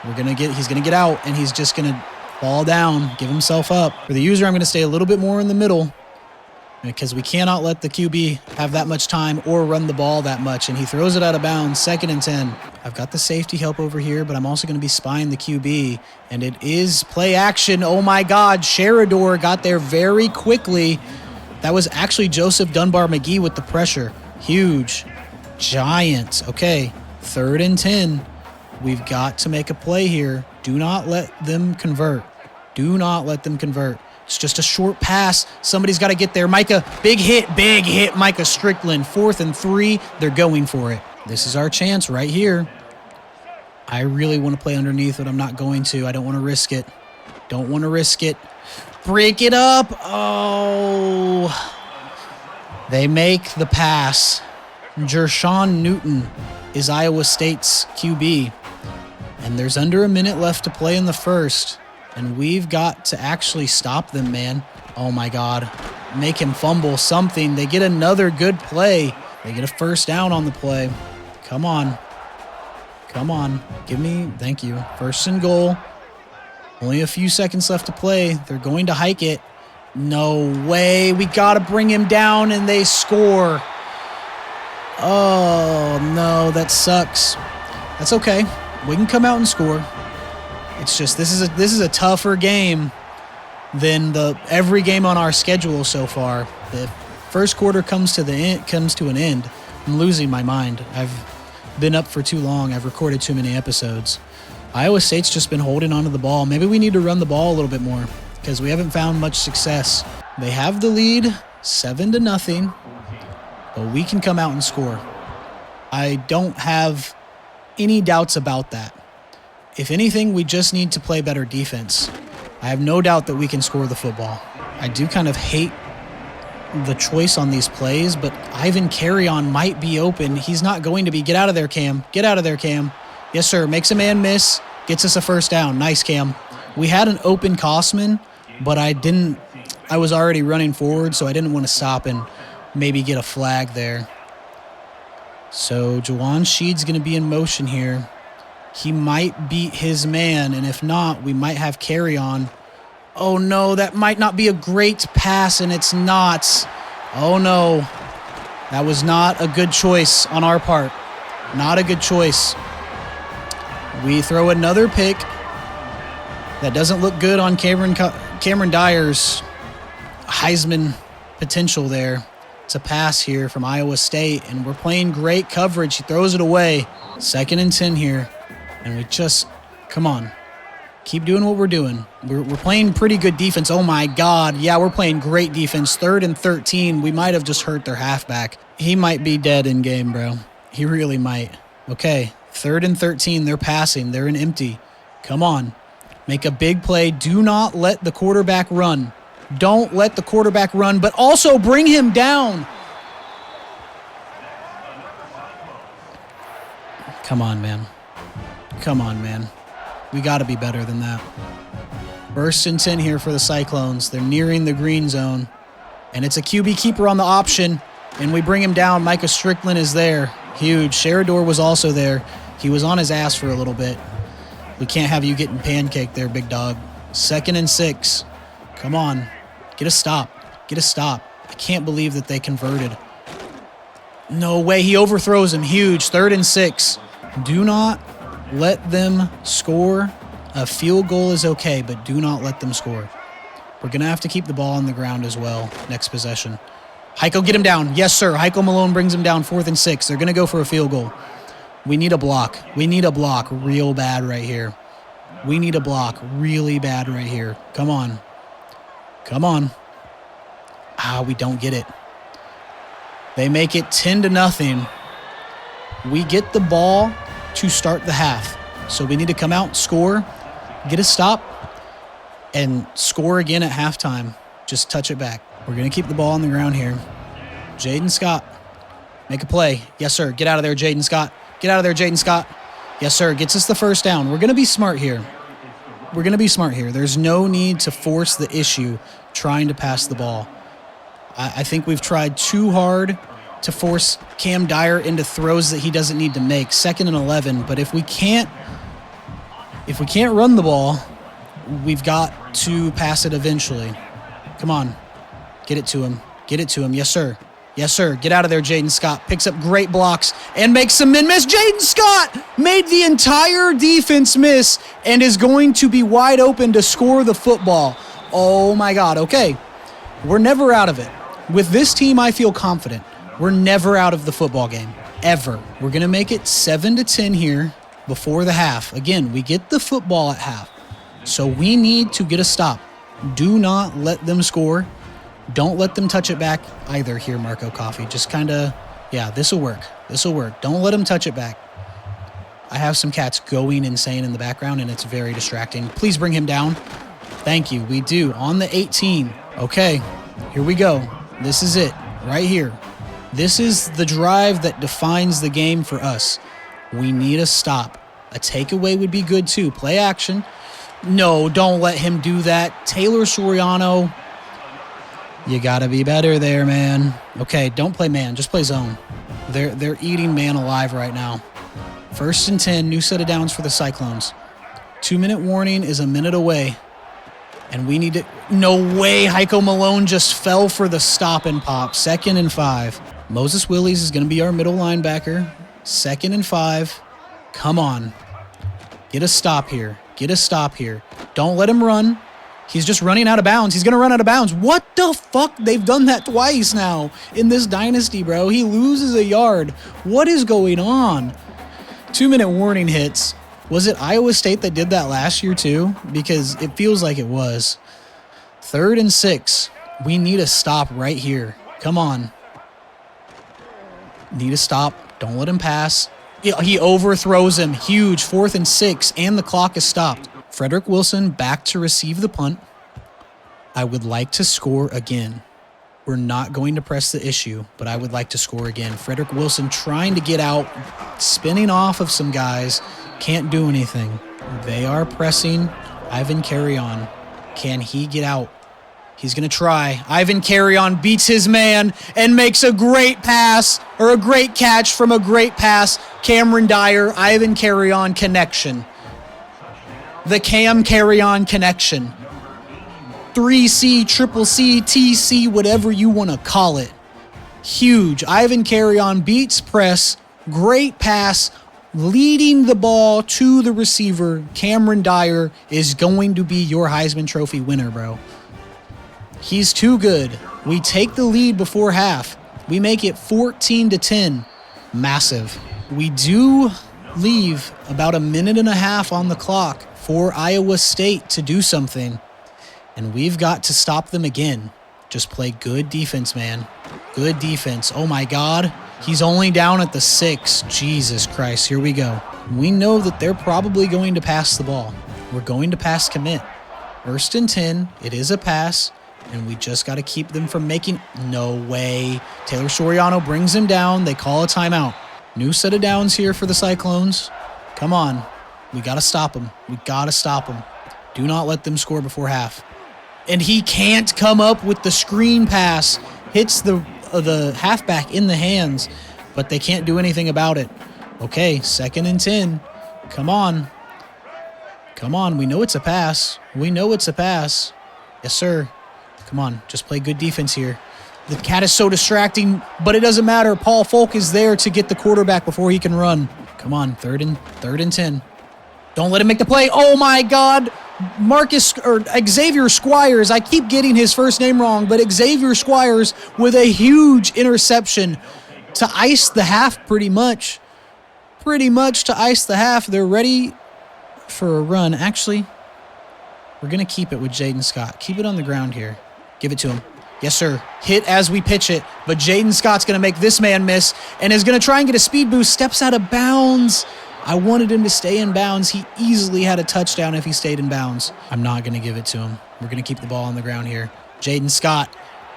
He's going to get out, and he's just going to fall down, give himself up. For the user, I'm going to stay a little bit more in the middle because we cannot let the QB have that much time or run the ball that much, and he throws it out of bounds, 2nd and 10. I've got the safety help over here, but I'm also going to be spying the QB, and it is play action. Oh, my God. Sherador got there very quickly. That was actually Joseph Dunbar-McGee with the pressure. Huge. Giant. Okay, 3rd and 10. We've got to make a play here. Do not let them convert. Do not let them convert. It's just a short pass. Somebody's got to get there. Micah, big hit, Micah Strickland. 4th and 3. They're going for it. This is our chance right here. I really want to play underneath, but I'm not going to. I don't want to risk it. Don't want to risk it. Break it up. Oh. They make the pass. Jershawn Newton is Iowa State's QB. And there's under a minute left to play in the first. And we've got to actually stop them, man. Oh, my God. Make him fumble something. They get another good play. They get a 1st down on the play. Come on. Come on. Give me. Thank you. 1st and goal. Only a few seconds left to play. They're going to hike it. No way. We got to bring him down, and they score. Oh, no. That sucks. That's okay. We can come out and score. It's just this is a tougher game than every game on our schedule so far. The first quarter comes to an end. I'm losing my mind. I've been up for too long. I've recorded too many episodes. Iowa State's just been holding onto the ball. Maybe we need to run the ball a little bit more because we haven't found much success. They have the lead 7-0, but we can come out and score. I don't have any doubts about that. If anything, we just need to play better defense. I have no doubt that we can score the football. I do kind of hate the choice on these plays, but Ivan Carreon might be open. He's not going to be. Get out of there, Cam. Get out of there, Cam. Yes, sir. Makes a man miss. Gets us a 1st down. Nice, Cam. We had an open Kosman, but I was already running forward, so I didn't want to stop and maybe get a flag there. So Jawan Sheed's going to be in motion here. He might beat his man, and if not, we might have Carreon. Oh, no, that might not be a great pass, and it's not. Oh, no. That was not a good choice on our part. Not a good choice. We throw another pick. That doesn't look good on Cameron Dyer's Heisman potential there. It's a pass here from Iowa State, and we're playing great coverage. He throws it away. 2nd and 10 here. And we just, come on, keep doing what we're doing. We're playing pretty good defense. Oh, my God. Yeah, we're playing great defense. 3rd and 13. We might have just hurt their halfback. He might be dead in game, bro. He really might. Okay, 3rd and 13. They're passing. They're in empty. Come on. Make a big play. Do not let the quarterback run. Don't let the quarterback run, but also bring him down. Come on, man. Come on, man. We got to be better than that. 1st and 10 here for the Cyclones. They're nearing the green zone. And it's a QB keeper on the option. And we bring him down. Micah Strickland is there. Huge. Sherador was also there. He was on his ass for a little bit. We can't have you getting pancaked there, big dog. 2nd and 6. Come on. Get a stop. Get a stop. I can't believe that they converted. No way. He overthrows him. Huge. 3rd and 6. Do not let them score. A field goal is okay, but do not let them score. We're going to have to keep the ball on the ground as well next possession. Heiko, get him down. Yes, sir. Heiko Malone brings him down 4th and 6. They're going to go for a field goal. We need a block. We need a block real bad right here. We need a block really bad right here. Come on. Come on. We don't get it. They make it 10-0. We get the ball to start the half. So we need to come out, score, get a stop, and score again at halftime. Just touch it back. We're going to keep the ball on the ground here. Jaden Scott, make a play. Yes, sir. Get out of there, Jaden Scott. Get out of there, Jaden Scott. Yes, sir. Gets us the first down. We're going to be smart here. We're going to be smart here. There's no need to force the issue trying to pass the ball. I think we've tried too hard to force Cam Dyer into throws that he doesn't need to make. 2nd and 11. But if we can't run the ball, we've got to pass it eventually. Come on. Get it to him. Get it to him. Yes, sir. Yes, sir. Get out of there, Jaden Scott. Picks up great blocks and makes some men miss. Jaden Scott made the entire defense miss and is going to be wide open to score the football. Oh, my God. Okay. We're never out of it. With this team, I feel confident. We're never out of the football game. Ever. We're going to make it 7-10 here before the half. Again, we get the football at half. So we need to get a stop. Do not let them score. Don't let them touch it back either here, Marco Coffey. Just kind of, yeah, this will work. This will work. Don't let them touch it back. I have some cats going insane in the background, and it's very distracting. Please bring him down. Thank you. We do. On the 18. Okay, here we go. This is it right here. This is the drive that defines the game for us. We need a stop. A takeaway would be good too. Play action. No, don't let him do that. Taylor Soriano, you got to be better there, man. Okay, don't play man. Just play zone. They're eating man alive right now. 1st and 10, new set of downs for the Cyclones. 2-minute warning is a minute away. And we need to... No way, Heiko Malone just fell for the stop and pop. 2nd and 5. Moses Willies is going to be our middle linebacker. 2nd and 5. Come on. Get a stop here. Get a stop here. Don't let him run. He's just running out of bounds. He's going to run out of bounds. What the fuck? They've done that twice now in this dynasty, bro. He loses a yard. What is going on? 2-minute warning hits. Was it Iowa State that did that last year too? Because it feels like it was. 3rd and 6. We need a stop right here. Come on. Need a stop. Don't let him pass. He overthrows him. Huge. 4th and 6. And the clock is stopped. Frederick Wilson back to receive the punt. I would like to score again. We're not going to press the issue, but I would like to score again. Frederick Wilson trying to get out, spinning off of some guys. Can't do anything. They are pressing Ivan Carreon. Can he get out? He's going to try. Ivan Carreon beats his man and makes a great pass, or a great catch from a great pass. Cameron Dyer, Ivan Carreon connection. The Cam Carreon connection. 3C, triple C, TC, whatever you want to call it. Huge. Ivan Carreon beats press. Great pass. Leading the ball to the receiver. Cameron Dyer is going to be your Heisman Trophy winner, bro. He's too good. We take the lead before half. We make it 14-10. Massive. We do leave about a minute and a half on the clock for Iowa State to do something. And we've got to stop them again. Just play good defense, man. Good defense. Oh, my God. He's only down at the 6. Jesus Christ. Here we go. We know that they're probably going to pass the ball. We're going to pass commit. 1st and 10. It is a pass. And we just got to keep them from making... No way. Taylor Soriano brings him down. They call a timeout. New set of downs here for the Cyclones. Come on. We got to stop them. We got to stop them. Do not let them score before half. And he can't come up with the screen pass. Hits the halfback in the hands, but they can't do anything about it. Okay, 2nd and 10. Come on. Come on. We know it's a pass. We know it's a pass. Yes, sir. Come on. Just play good defense here. The cat is so distracting, but it doesn't matter. Paul Folk is there to get the quarterback before he can run. Come on, 3rd and 10. Don't let him make the play. Oh, my God. Xavier Squires. I keep getting his first name wrong, but Xavier Squires with a huge interception to ice the half pretty much. Pretty much to ice the half. They're ready for a run. Actually, we're going to keep it with Jaden Scott. Keep it on the ground here. Give it to him. Yes, sir. Hit as we pitch it, but Jaden Scott's going to make this man miss and is going to try and get a speed boost. Steps out of bounds. I wanted him to stay in bounds. He easily had a touchdown if he stayed in bounds. I'm not going to give it to him. We're going to keep the ball on the ground here. Jaden Scott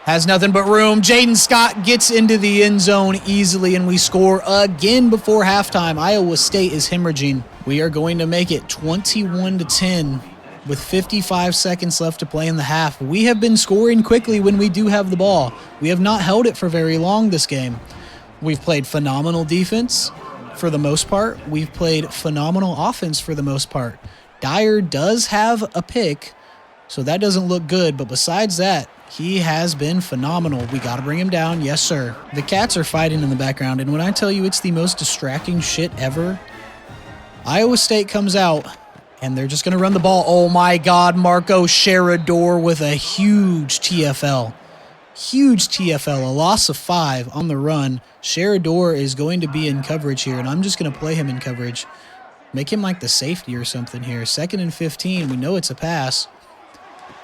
has nothing but room. Jaden Scott gets into the end zone easily, and we score again before halftime. Iowa State is hemorrhaging. We are going to make it 21-10 with 55 seconds left to play in the half. We have been scoring quickly when we do have the ball. We have not held it for very long this game. We've played phenomenal defense for the most part. We've played phenomenal offense for the most part. Dyer does have a pick, so that doesn't look good, but besides that, he has been phenomenal. We got to bring him down. Yes, sir. The cats are fighting in the background, and when I tell you it's the most distracting shit ever, Iowa State comes out, and they're just going to run the ball. Oh, my God. Marco Sherador with a huge TFL. Huge TFL. A loss of 5 on the run. Sherador is going to be in coverage here, and I'm just going to play him in coverage. Make him like the safety or something here. 2nd and 15. We know it's a pass.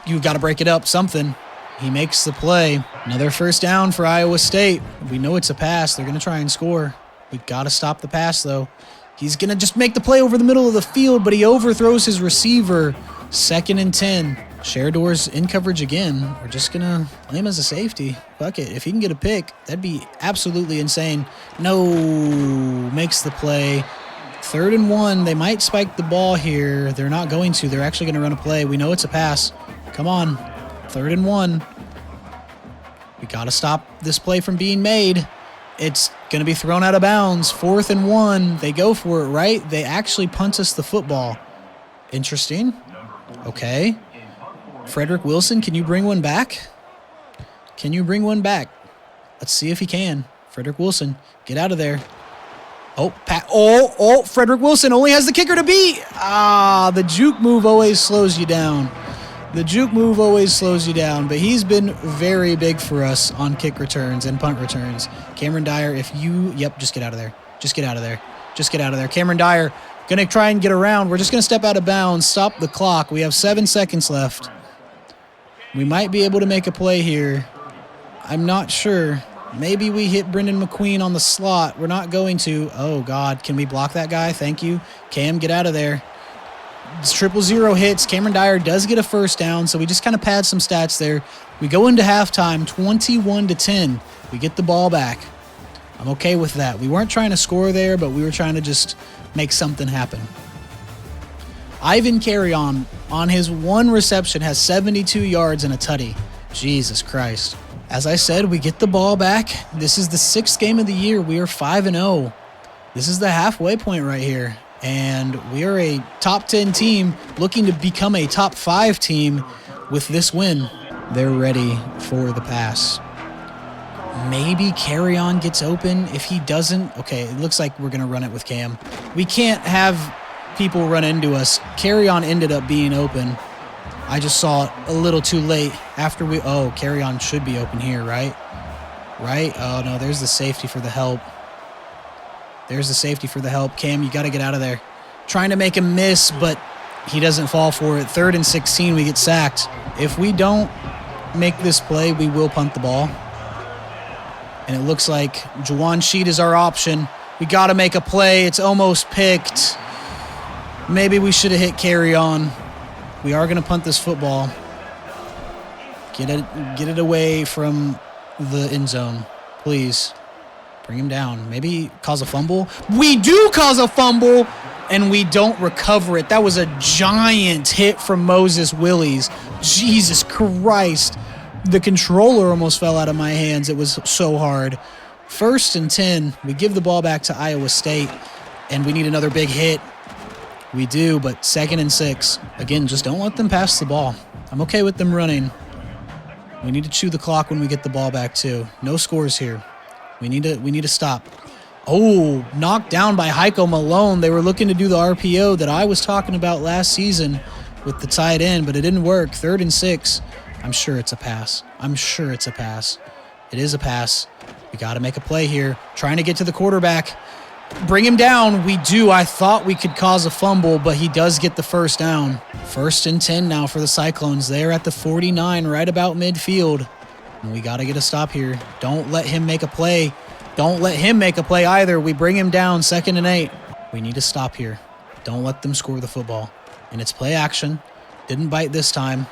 You've got to break it up. Something. He makes the play. Another first down for Iowa State. We know it's a pass. They're going to try and score. We got to stop the pass, though. He's going to just make the play over the middle of the field, but he overthrows his receiver. 2nd and 10. Sherador's in coverage again. We're just going to play him as a safety. Fuck it. If he can get a pick, that'd be absolutely insane. No. Makes the play. 3rd and 1. They might spike the ball here. They're not going to. They're actually going to run a play. We know it's a pass. Come on. 3rd and 1. We got to stop this play from being made. It's going to be thrown out of bounds. 4th and 1. They go for it, right? They actually punt us the football. Interesting. Okay. Frederick Wilson, can you bring one back? Can you bring one back? Let's see if he can. Frederick Wilson, get out of there. Oh, Frederick Wilson only has the kicker to beat. The juke move always slows you down. The juke move always slows you down, but he's been very big for us on kick returns and punt returns. Cameron Dyer, just get out of there. Just get out of there. Just get out of there. Cameron Dyer, going to try and get around. We're just going to step out of bounds, stop the clock. We have 7 seconds left. We might be able to make a play here. I'm not sure. Maybe we hit Brendan McQueen on the slot. We're not going to. Oh, God. Can we block that guy? Thank you. Cam, get out of there. It's 0-0 hits. Cameron Dyer does get a first down, so we just kind of pad some stats there. We go into halftime, 21-10. We get the ball back. I'm okay with that. We weren't trying to score there, but we were trying to just make something happen. Ivan Carreon, on his 1 reception, has 72 yards and a tutty. Jesus Christ. As I said, we get the ball back. This is the 6th game of the year. We are 5-0. This is the halfway point right here. And we are a top 10 team looking to become a top 5 team with this win. They're ready for the pass. Maybe Carreon gets open. If he doesn't, okay, it looks like we're going to run it with Cam. We can't have people run into us. Carreon ended up being open. I just saw it a little too late after Carreon should be open here, right? Right? Oh, no, there's the safety for the help. There's the safety for the help. Cam, you got to get out of there. Trying to make him miss, but he doesn't fall for it. 3rd and 16, we get sacked. If we don't make this play, we will punt the ball. And it looks like Juwan Sheet is our option. We got to make a play. It's almost picked. Maybe we should have hit Carreon. We are going to punt this football. Get it away from the end zone, please. Bring him down. Maybe cause a fumble. We do cause a fumble, and we don't recover it. That was a giant hit from Moses Willies. Jesus Christ. The controller almost fell out of my hands. It was so hard. 1st and 10. We give the ball back to Iowa State, and we need another big hit. We do, but 2nd and 6. Again, just don't let them pass the ball. I'm okay with them running. We need to chew the clock when we get the ball back, too. No scores here. We need to stop. Oh, knocked down by Heiko Malone. They were looking to do the RPO that I was talking about last season with the tight end, but it didn't work. 3rd and 6. I'm sure it's a pass. I'm sure it's a pass. It is a pass. We got to make a play here. Trying to get to the quarterback. Bring him down. We do. I thought we could cause a fumble, but he does get the first down. 1st and 10 now for the Cyclones. They're at the 49, right about midfield. And we got to get a stop here. Don't let him make a play. Don't let him make a play either. We bring him down, 2nd and 8. We need to stop here. Don't let them score the football. And it's play action. Didn't bite this time.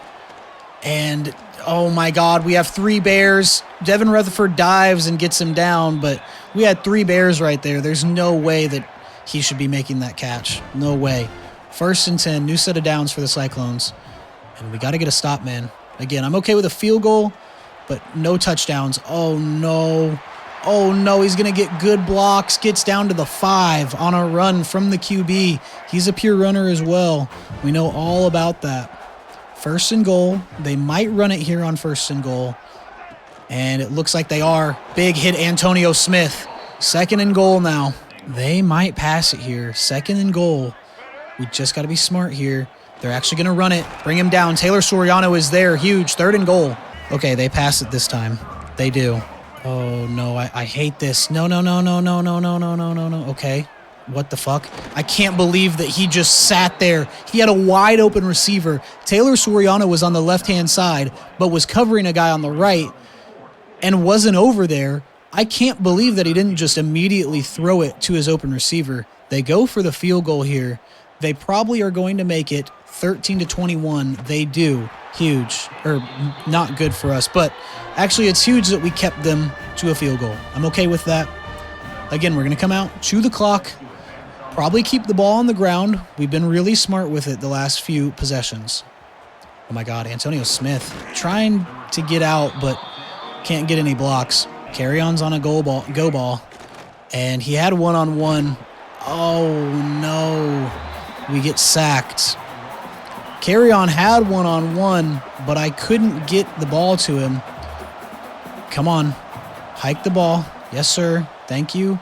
And, oh my God, we have 3 Bears. Devin Rutherford dives and gets him down, but we had 3 Bears right there. There's no way that he should be making that catch. No way. 1st and 10, new set of downs for the Cyclones. And we got to get a stop, man. Again, I'm okay with a field goal, but no touchdowns. Oh, no. Oh, no, he's going to get good blocks. Gets down to the 5 on a run from the QB. He's a pure runner as well. We know all about that. 1st and goal. They might run it here on 1st and goal. And it looks like they are. Big hit Antonio Smith. 2nd and goal now. They might pass it here. 2nd and goal. We just got to be smart here. They're actually going to run it. Bring him down. Taylor Soriano is there. Huge. 3rd and goal. Okay, they pass it this time. They do. Oh, no. I hate this. No. Okay. What the fuck? I can't believe that he just sat there. He had a wide open receiver. Taylor Soriano was on the left-hand side, but was covering a guy on the right and wasn't over there. I can't believe that he didn't just immediately throw it to his open receiver. They go for the field goal here. They probably are going to make it 13-21. They do. Huge. Or not good for us, but actually it's huge that we kept them to a field goal. I'm okay with that. Again, we're going to come out, chew the clock, probably keep the ball on the ground. We've been really smart with it the last few possessions. Oh my God, Antonio Smith trying to get out, but can't get any blocks. Carreon's on a go ball, and he had one-on-one. Oh no, we get sacked. Carreon had one-on-one, but I couldn't get the ball to him. Come on, hike the ball. Yes, sir. Thank you.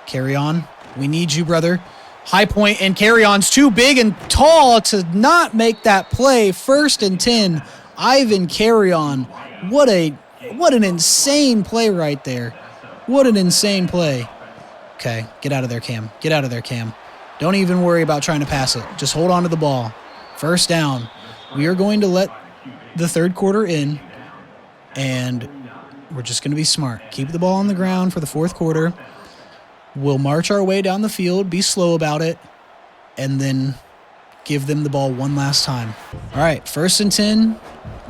Carreon, we need you, brother. High point, and Carreon's too big and tall to not make that play. 1st and 10, Ivan Carreon. What an insane play right there. What an insane play. Okay, get out of there, Cam. Get out of there, Cam. Don't even worry about trying to pass it. Just hold on to the ball. 1st down. We are going to let the 3rd quarter in, and we're just going to be smart. Keep the ball on the ground for the 4th quarter. We'll march our way down the field, be slow about it, and then give them the ball one last time. All right, 1st and 10,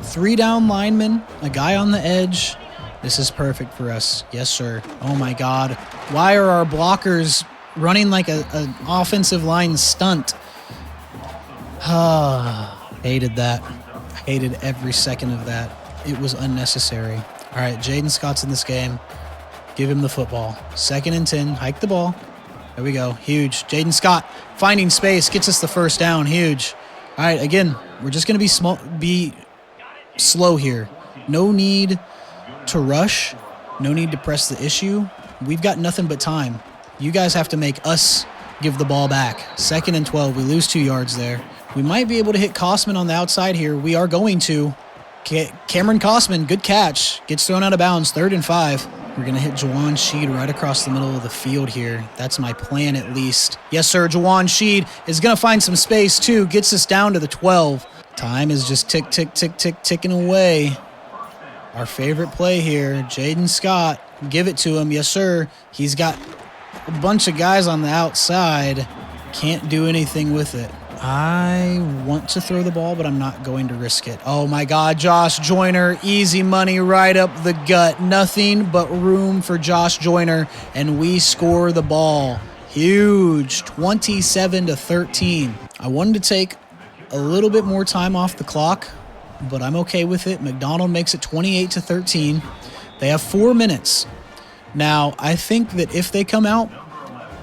3 down linemen, a guy on the edge. This is perfect for us. Yes, sir. Oh, my God. Why are our blockers running like an offensive line stunt? Hated that. Hated every second of that. It was unnecessary. All right, Jaden Scott's in this game. Give him the football. 2nd and 10. Hike the ball. There we go. Huge. Jaden Scott finding space. Gets us the 1st down. Huge. All right, again, we're just going to be slow here. No need to rush. No need to press the issue. We've got nothing but time. You guys have to make us give the ball back. 2nd and 12. We lose 2 yards there. We might be able to hit Kosman on the outside here. We are going to. Cameron Kosman, good catch. Gets thrown out of bounds. 3rd and 5. We're going to hit Jawan Sheed right across the middle of the field here. That's my plan at least. Yes, sir. Jawan Sheed is going to find some space too. Gets us down to the 12. Time is just ticking away. Our favorite play here, Jaden Scott. Give it to him. Yes, sir. He's got a bunch of guys on the outside. Can't do anything with it. I want to throw the ball, but I'm not going to risk it. Oh, my God, Josh Joyner. Easy money right up the gut. Nothing but room for Josh Joyner, and we score the ball. Huge. 27-13. I wanted to take a little bit more time off the clock, but I'm okay with it. McDonald makes it 28-13. They have 4 minutes. Now, I think that if they come out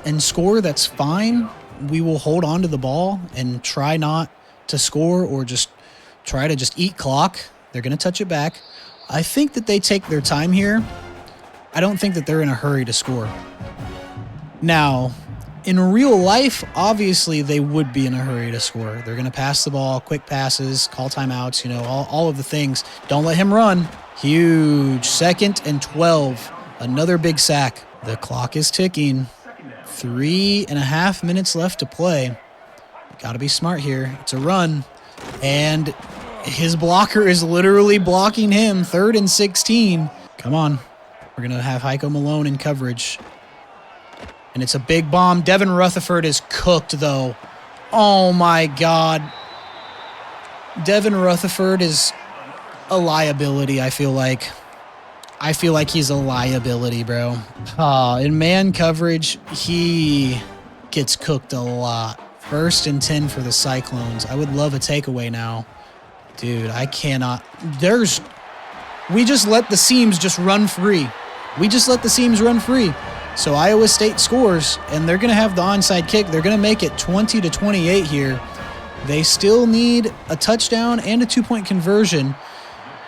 and score, that's fine. We will hold on to the ball and try not to score or just try to just eat clock. They're going to touch it back. I think that they take their time here. I don't think that they're in a hurry to score. Now, in real life, obviously they would be in a hurry to score. They're going to pass the ball, quick passes, call timeouts, all of the things. Don't let him run. Huge. 2nd and 12. Another big sack. The clock is ticking. 3.5 minutes left to play. Got to be smart here. It's a run. And his blocker is literally blocking him. 3rd and 16. Come on. We're going to have Heiko Malone in coverage. And it's a big bomb. Devin Rutherford is cooked, though. Oh, my God. Devin Rutherford is a liability, I feel like. I feel like he's a liability, bro. In man coverage, he gets cooked a lot. 1st and 10 for the Cyclones. I would love a takeaway now. Dude, I cannot. We just let the seams just run free. We just let the seams run free. So Iowa State scores, and they're going to have the onside kick. They're going to make it 20-28 here. They still need a touchdown and a 2-point conversion.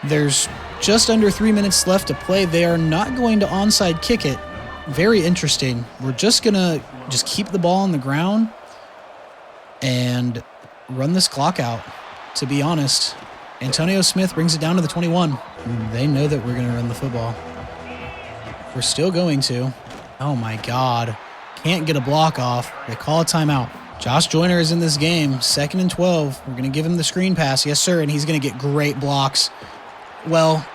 There's just under 3 minutes left to play. They are not going to onside kick it. Very interesting. We're just going to keep the ball on the ground and run this clock out, to be honest. Antonio Smith brings it down to the 21. They know that we're going to run the football. We're still going to. Oh, my God. Can't get a block off. They call a timeout. Josh Joyner is in this game. 2nd and 12. We're going to give him the screen pass. Yes, sir, and he's going to get great blocks. Well,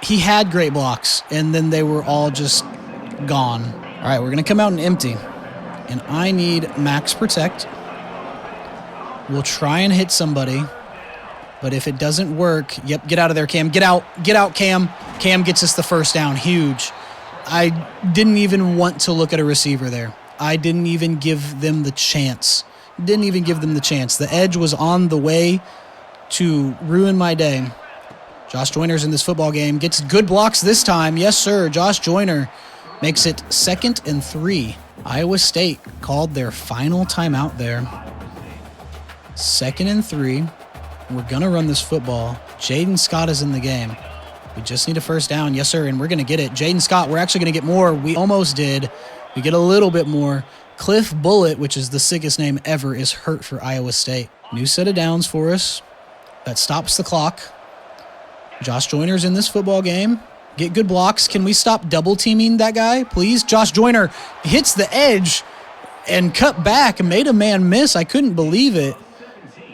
he had great blocks, and then they were all just gone. All right, we're going to come out and empty, and I need max protect. We'll try and hit somebody, but if it doesn't work, yep, get out of there, Cam. Get out, Cam. Cam gets us the first down. Huge. I didn't even want to look at a receiver there. I didn't even give them the chance. The edge was on the way to ruin my day. Josh Joyner's in this football game. Gets good blocks this time. Yes, sir. Josh Joyner makes it 2nd and 3. Iowa State called their final timeout there. 2nd and 3. We're going to run this football. Jaden Scott is in the game. We just need a first down. Yes, sir, and we're going to get it. Jaden Scott, we're actually going to get more. We almost did. We get a little bit more. Cliff Bullitt, which is the sickest name ever, is hurt for Iowa State. New set of downs for us. That stops the clock. Josh Joyner's in this football game. Get good blocks. Can we stop double teaming that guy, please? Josh Joyner hits the edge and cut back and made a man miss. I couldn't believe it.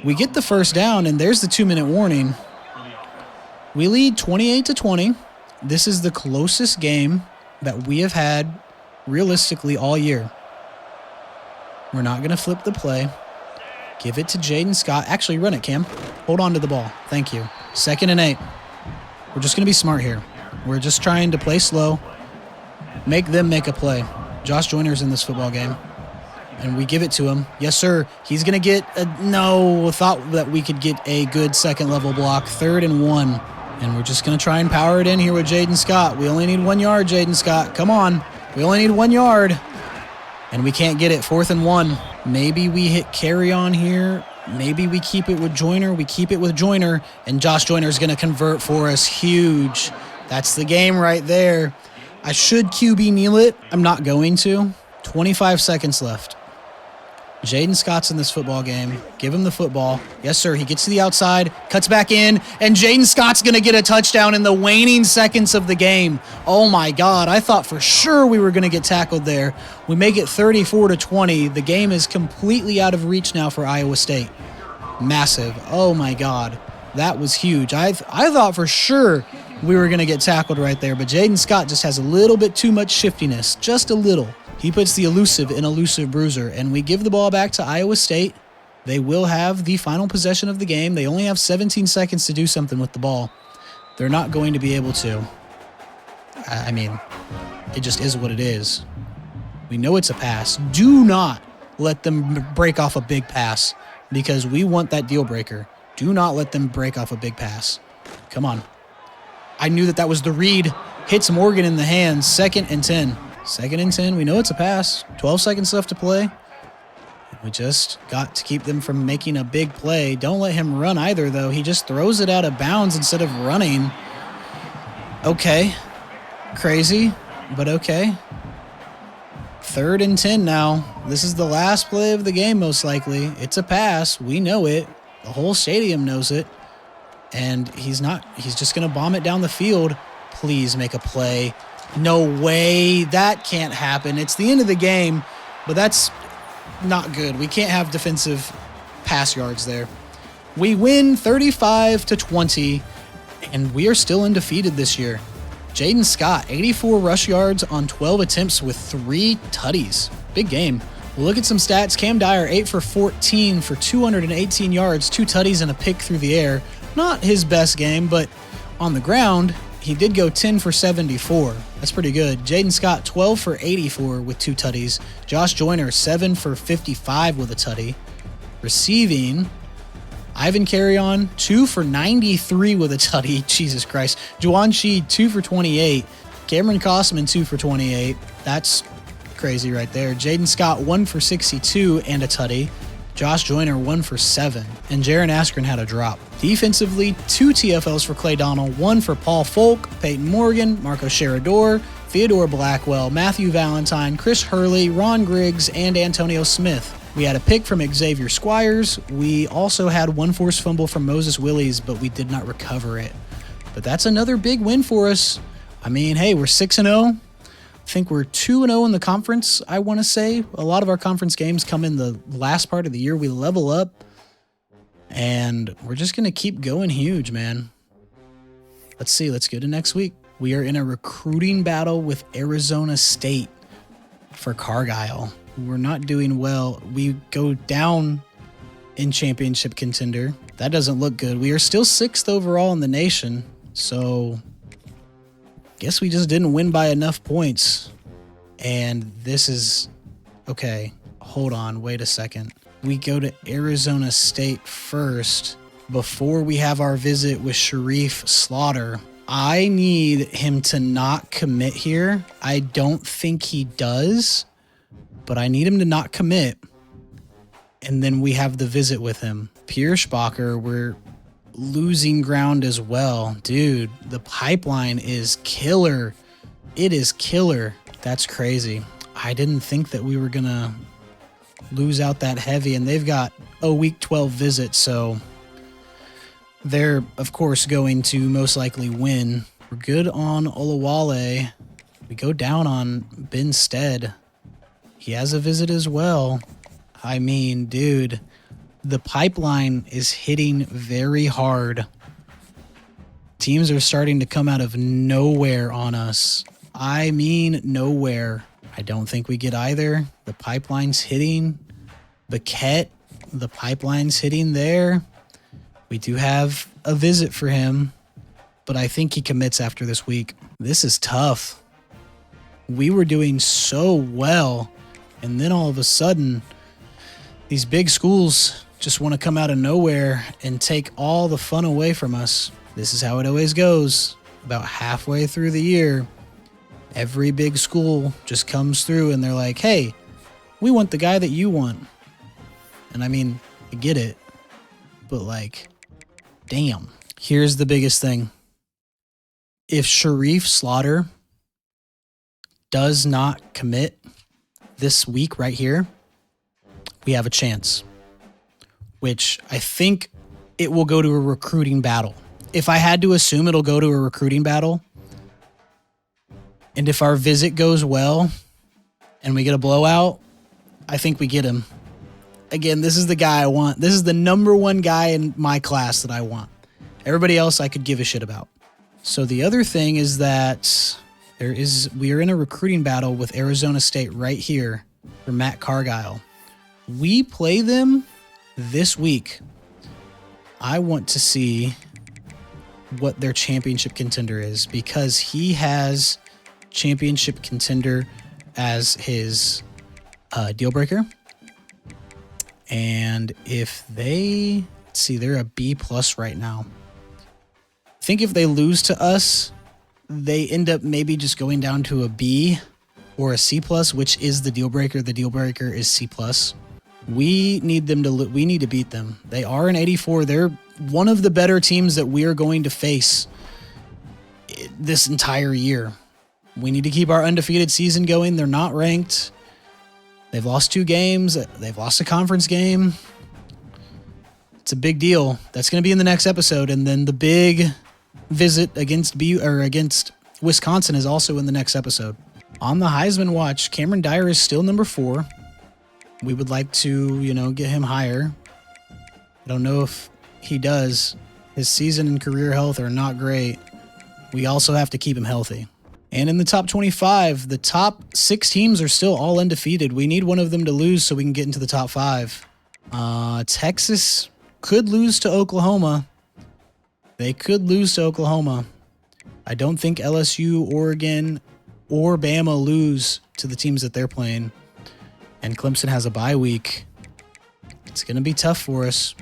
We get the first down, and there's the 2-minute warning. We lead 28-20. This is the closest game that we have had realistically all year. We're not going to flip the play. Give it to Jaden Scott. Actually, run it, Cam. Hold on to the ball. Thank you. 2nd and 8. We're just going to be smart here. We're just trying to play slow. Make them make a play. Josh Joyner's in this football game. And we give it to him. Yes, sir. He's going to get thought that we could get a good second-level block. 3rd and 1. And we're just going to try and power it in here with Jaden Scott. We only need 1 yard, Jaden Scott. Come on. We only need 1 yard. And we can't get it. 4th and 1. Maybe we hit Carreon here. Maybe we keep it with Joyner. We keep it with Joyner. And Josh Joyner is going to convert for us. Huge. That's the game right there. I should QB kneel it. I'm not going to. 25 seconds left. Jaden Scott's in this football game. Give him the football. Yes, sir. He gets to the outside, cuts back in, and Jaden Scott's going to get a touchdown in the waning seconds of the game. Oh, my God. I thought for sure we were going to get tackled there. We make it 34-20. The game is completely out of reach now for Iowa State. Massive. Oh, my God. That was huge. I thought for sure we were going to get tackled right there, but Jaden Scott just has a little bit too much shiftiness. Just a little. He puts the elusive in elusive bruiser, and we give the ball back to Iowa State. They will have the final possession of the game. They only have 17 seconds to do something with the ball. They're not going to be able to. I mean, it just is what it is. We know it's a pass. Do not let them break off a big pass because we want that deal breaker. Do not let them break off a big pass. Come on. I knew that was the read. Hits Morgan in the hands. 2nd and 10. 2nd and 10. We know it's a pass. 12 seconds left to play. We just got to keep them from making a big play. Don't let him run either, though. He just throws it out of bounds instead of running. Okay. Crazy, but okay. 3rd and 10 now. This is the last play of the game, most likely. It's a pass. We know it. The whole stadium knows it. And he's just going to bomb it down the field. Please make a play. No way. That can't happen. It's the end of the game, but that's not good. We can't have defensive pass yards there. We win 35-20, and we are still undefeated this year. Jaden Scott, 84 rush yards on 12 attempts with 3 tutties. Big game. We'll look at some stats. Cam Dyer, 8 for 14 for 218 yards, 2 tutties and a pick through the air. Not his best game, but On the ground, he did go 10 for 74. That's pretty good. Jaden Scott, 12 for 84 with 2 tutties. Josh Joyner, 7 for 55 with a tutty. Receiving, Ivan Carreon, 2 for 93 with a tutty. Jesus Christ. Juwan Sheed, 2 for 28. Cameron Kosman, 2 for 28. That's crazy right there. Jaden Scott, 1 for 62 and a tutty. Josh Joyner, 1 for 7. And Jaron Askren had a drop. Defensively, 2 TFLs for Clay Donnell, 1 for Paul Folk, Peyton Morgan, Marco Sherador, Theodore Blackwell, Matthew Valentine, Chris Hurley, Ron Griggs, and Antonio Smith. We had a pick from Xavier Squires. We also had 1 forced fumble from Moses Willies, but we did not recover it. But that's another big win for us. I mean, hey, we're 6-0. I think we're 2-0 in the conference, I want to say. A lot of our conference games come in the last part of the year. We level up, and we're just going to keep going huge, man. Let's see. Let's go to next week. We are in a recruiting battle with Arizona State for Cargyle. We're not doing well. We go down in championship contender. That doesn't look good. We are still 6th overall in the nation, so guess we just didn't win by enough points. And this is... Okay, hold on. Wait a second. We go to Arizona State first before we have our visit with Sharif Slaughter. I need him to not commit here. I don't think he does, but I need him to not commit. And then we have the visit with him. Pierschbacher, we're losing ground as well. Dude, the pipeline is killer. It is killer. That's crazy. I didn't think that we were going to lose out that heavy, and they've got a week 12 visit, so they're, of course, going to most likely win. We're good on Olawale. We go down on Ben Stead. He has a visit as well. I mean, dude, the pipeline is hitting very hard. Teams are starting to come out of nowhere on us. I mean, nowhere. I don't think we get either. The pipeline's hitting. Baquette, the pipeline's hitting there. We do have a visit for him, but I think he commits after this week. This is tough. We were doing so well, and then all of a sudden, these big schools just want to come out of nowhere and take all the fun away from us. This is how it always goes. About halfway through the year, every big school just comes through and they're like, hey, we want the guy that you want. And I mean, I get it, but like, damn. Here's the biggest thing. If Sharif Slaughter does not commit this week right here, we have a chance, which I think it will go to a recruiting battle. If I had to assume, it'll go to a recruiting battle. And if our visit goes well and we get a blowout, I think we get him. Again, this is the guy I want. This is the number one guy in my class that I want. Everybody else I could give a shit about. So the other thing is that we are in a recruiting battle with Arizona State right here for Matt Cargyle. We play them this week. I want to see what their championship contender is, because he has championship contender as his deal breaker. And if they, let's see, they're a B+ right now. I think if they lose to us, they end up maybe just going down to a B or a C+, which is the deal breaker. The deal breaker is C+. We need them to. We need to beat them. They are an 84. They're one of the better teams that we are going to face this entire year. We need to keep our undefeated season going. They're not ranked. They've lost 2 games. They've lost a conference game. It's a big deal. That's going to be in the next episode, and then the big visit against against Wisconsin is also in the next episode. On the Heisman watch, Cameron Dyer is still number 4. We would like to, get him higher. I don't know if he does. His season and career health are not great. We also have to keep him healthy. And in the top 25, the top 6 teams are still all undefeated. We need one of them to lose so we can get into the top 5. Texas could lose to Oklahoma. They could lose to Oklahoma. I don't think LSU, Oregon, or Bama lose to the teams that they're playing. And Clemson has a bye week. It's going to be tough for us.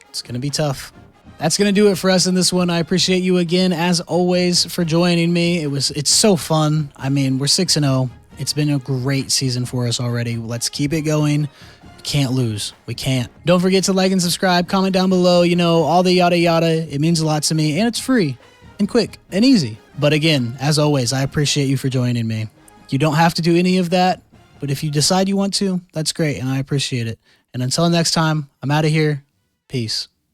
It's going to be tough. That's going to do it for us in this one. I appreciate you again, as always, for joining me. It's so fun. I mean, we're 6-0. It's been a great season for us already. Let's keep it going. We can't lose. We can't. Don't forget to like and subscribe. Comment down below. You know, all the yada yada. It means a lot to me. And it's free and quick and easy. But again, as always, I appreciate you for joining me. You don't have to do any of that. But if you decide you want to, that's great. And I appreciate it. And until next time, I'm out of here. Peace.